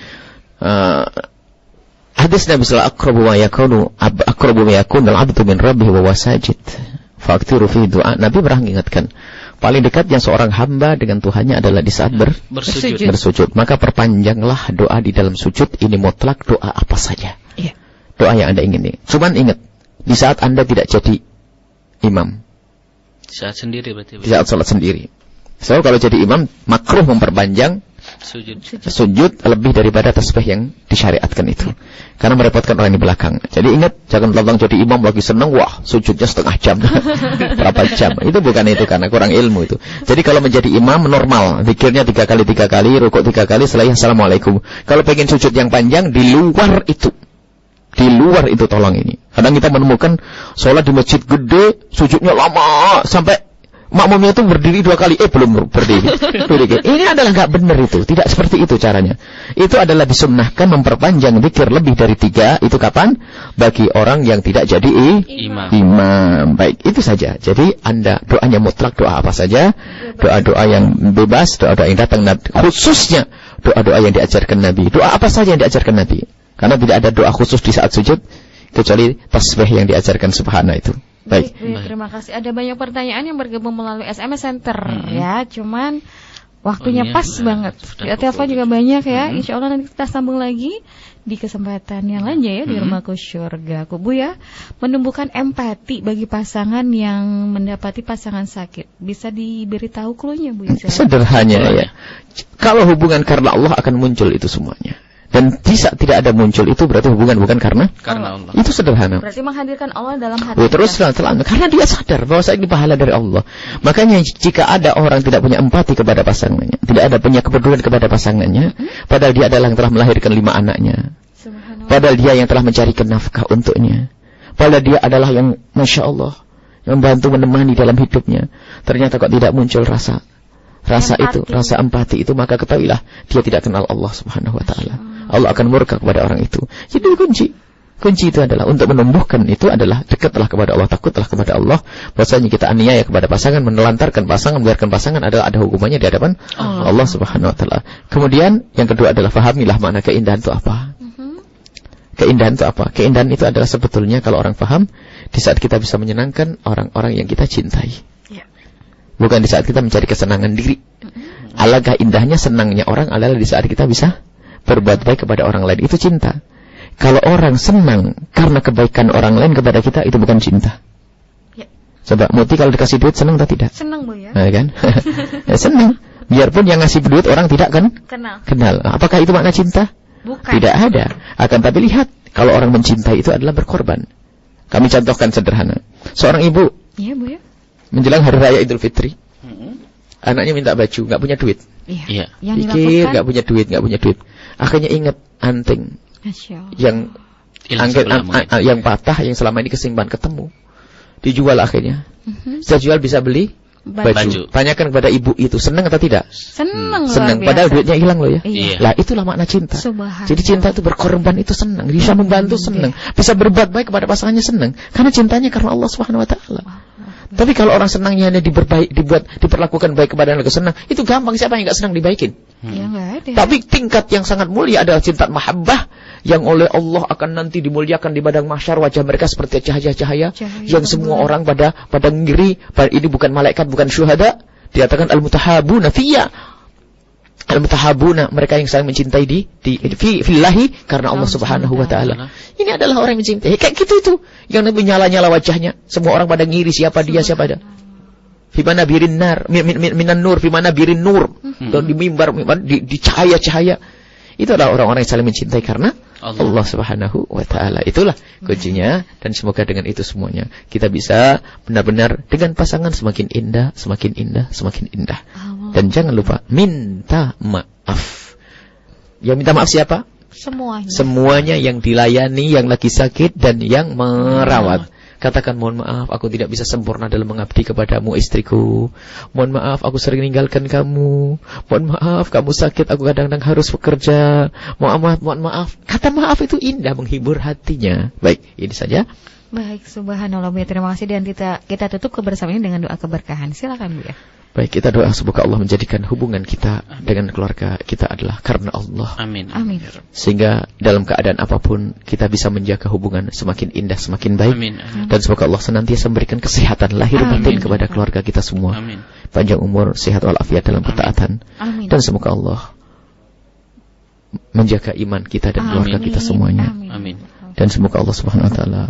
Hadis Nabi sallallahu alaihi wasallam aqrabu ma yakunu al-'abdu min rabbih wa huwa sajid. Fa'aktiru fi du'a. Nabi pernah mengingatkan, paling dekatnya seorang hamba dengan Tuhannya adalah di saat bersujud. Maka perpanjanglah doa di dalam sujud, ini mutlak doa apa saja. Doa yang Anda ingin. Cuman ingat, Di saat Anda tidak jadi imam. Saat sendiri berarti. Di saat sholat sendiri. So, kalau jadi imam, makruh memperpanjang sujud lebih daripada tasbih yang disyariatkan itu. Karena merepotkan orang di belakang. Jadi ingat, jangan datang jadi imam lagi senang, wah sujudnya setengah jam. Berapa jam. Itu bukan itu, karena kurang ilmu itu. Jadi kalau menjadi imam normal, zikirnya 3 kali, rukuk 3 kali, setelah assalamualaikum. Kalau pengen sujud yang panjang, di luar itu. Di luar itu tolong ini. Kadang kita menemukan sholat di masjid gede, sujudnya lama, sampai makmumnya itu berdiri 2 kali, belum berdiri. Ini adalah nggak benar itu. Tidak seperti itu caranya. Itu adalah disunnahkan memperpanjang zikir lebih dari 3. Itu kapan? Bagi orang yang tidak jadi imam. Baik, itu saja. Jadi Anda doanya mutlak, doa apa saja. Doa-doa yang bebas, doa-doa yang datang khususnya doa-doa yang diajarkan Nabi. Doa apa saja yang diajarkan Nabi. Karena tidak ada doa khusus di saat sujud kecuali tasbih yang diajarkan subhana itu. Baik. Terima kasih. Ada banyak pertanyaan yang bergabung melalui SMS Center ya, cuman waktunya pas banget. Ya, telepon juga banyak ya. Insya Allah nanti kita sambung lagi di kesempatan yang lainnya ya di Rumahku Syurgaku. Bu ya, menumbuhkan empati bagi pasangan yang mendapati pasangan sakit. Bisa diberitahu clue-nya Bu ya? Sederhana ya. Kalau hubungan karena Allah akan muncul itu semuanya. Dan bisa tidak ada muncul itu berarti hubungan bukan karena Allah. Itu sederhana. Berarti menghadirkan Allah dalam hati. Terus karena dia sadar bahwa ini pahala dari Allah. Makanya jika ada orang tidak punya empati kepada pasangannya, tidak ada punya kepedulian kepada pasangannya, padahal dia adalah yang telah melahirkan 5 anaknya. Padahal dia yang telah mencarikan nafkah untuknya. Padahal dia adalah yang Masya Allah membantu menemani dalam hidupnya. Ternyata kok tidak muncul rasa empati itu, maka ketahuilah dia tidak kenal Allah Subhanahu wa taala. Allah akan murka kepada orang itu. Jadi kunci itu adalah untuk menumbuhkan itu adalah dekatlah kepada Allah, takutlah kepada Allah. Bahwasanya kita aniaya kepada pasangan, menelantarkan pasangan, membiarkan pasangan adalah ada hukumannya di hadapan Allah Subhanahu wa taala. Kemudian yang kedua adalah fahamilah makna keindahan itu apa. Keindahan itu apa? Keindahan itu adalah sebetulnya kalau orang paham di saat kita bisa menyenangkan orang-orang yang kita cintai. Bukan di saat kita mencari kesenangan diri. Alangkah indahnya senangnya orang adalah di saat kita bisa berbuat baik kepada orang lain. Itu cinta. Kalau orang senang karena kebaikan orang lain kepada kita, itu bukan cinta. Coba Muti kalau dikasih duit senang atau tidak? Senang Bu ya. Nah, kan? Ya, senang. Biarpun yang ngasih duit orang tidak kenal. Apakah itu makna cinta? Bukan. Tidak ada. Akan tapi lihat, kalau orang mencintai itu adalah berkorban. Kami contohkan sederhana. Seorang ibu. Iya Bu ya. Menjelang hari raya Idul Fitri, anaknya minta baju, nggak punya duit. Iya. Pikir nggak punya duit. Akhirnya ingat anting yang yang patah, yang selama ini kesimpan ketemu, dijual akhirnya. Setelah jual bisa beli baju. Tanyakan kepada ibu itu senang atau tidak? Senang. Padahal duitnya hilang loh ya. Iya. Lah itulah makna cinta. Jadi cinta itu berkorban, itu senang, bisa membantu senang, bisa berbuat baik kepada pasangannya senang, karena cintanya karena Allah Subhanahu wa taala. Tapi kalau orang senangnya hanya diperlakukan baik kepada orang senang, itu gampang. Siapa yang nggak senang dibaikin? Ya, nggak ada. Tapi tingkat yang sangat mulia adalah cinta mahabbah yang oleh Allah akan nanti dimuliakan di padang mahsyar, wajah mereka seperti cahaya-cahaya yang semua orang pada ngiri. Ini bukan malaikat, bukan syuhada. Dikatakan al-mutahabuna fiyya. Al-mutahabuna, mereka yang saling mencintai di fillahi karena Allah Subhanahu wa taala. Ini adalah orang yang mencintai. Kayak gitu itu. Yang Nabi nyala-nyala wajahnya, semua orang pada ngiri siapa dia. Fi mana birin nar, minan nur, fi mana birin nur. Dan di mimbar di cahaya-cahaya. Itu adalah orang-orang yang saling mencintai karena Allah Subhanahu wa taala. Itulah kuncinya, dan semoga dengan itu semuanya kita bisa benar-benar dengan pasangan semakin indah. Dan jangan lupa minta maaf. Yang minta maaf siapa? Semuanya yang dilayani, yang lagi sakit dan yang merawat. Katakan mohon maaf, aku tidak bisa sempurna dalam mengabdi kepadamu istriku. Mohon maaf, aku sering meninggalkan kamu. Mohon maaf, kamu sakit, aku kadang-kadang harus bekerja. Mohon maaf. Kata maaf itu indah, menghibur hatinya. Baik, ini saja. Baik, subhanallah Bu ya, terima kasih. Dan kita tutup kebersamaan dengan doa keberkahan. Silakan Bu ya. Baik, kita doa semoga Allah menjadikan hubungan kita dengan keluarga kita adalah karena Allah. Amin. Sehingga dalam keadaan apapun kita bisa menjaga hubungan semakin indah, semakin baik. Amin. Dan semoga Allah senantiasa memberikan kesehatan lahir batin kepada keluarga kita semua. Amin. Panjang umur, sehat walafiat dalam ketaatan. Amin. Dan semoga Allah menjaga iman kita dan keluarga kita semuanya. Amin. Dan semoga Allah Subhanahu wa taala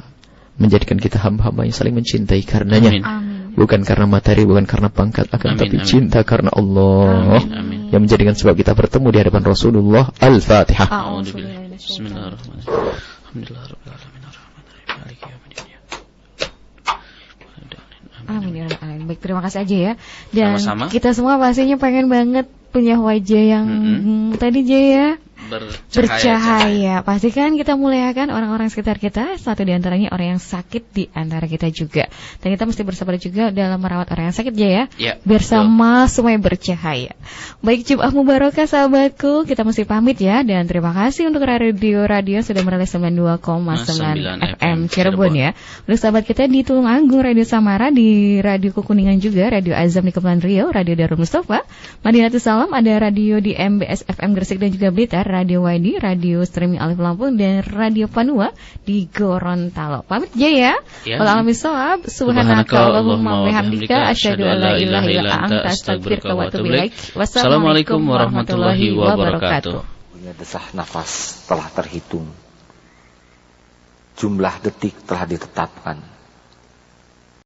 menjadikan kita hamba-hamba yang saling mencintai karenanya. Amin. Bukan karena materi, bukan karena pangkat, akan tapi cinta karena Allah. Amin. Yang menjadikan sebab kita bertemu di hadapan Rasulullah. Al-Fatihah. Bismillahirrahmanirrahim. Alhamdulillahirrahmanirrahim. Amin ya rabbal alamin. Baik, terima kasih aja ya. Dan sama-sama. kita semua pastinya pengen banget punya wajah yang tadi Jaya bercahaya. Pastikan kita muliakan orang-orang sekitar kita. Satu di antaranya orang yang sakit di antara kita juga. Dan kita mesti bersabar juga dalam merawat orang yang sakit Jaya. Ya, bersama semuanya bercahaya. Baik, Jumat Mubarakah sahabatku. Kita mesti pamit ya. Dan terima kasih untuk radio sudah merilis 92,9 FM Cirebon ya. Untuk sahabat kita di Tulungagung, Radio Samara, di Radio Kuningan juga, Radio Azam di Kepulauan Riau, Radio Darul Mustafa, Madinatus Salam, ada radio di MBS FM Gresik dan juga Blitar, Radio Wadi, Radio Streaming Alif Lampung, dan Radio Panua di Gorontalo. Pamit Jaya. Wallahul a'lam. Subhanakallahumma wa bihamdika asyhadu an la ilaha illa anta astaghfiruka wa atubu ilaik. Wassalamualaikum warahmatullahi wabarakatuh. Desah nafas telah terhitung. Jumlah detik telah ditetapkan.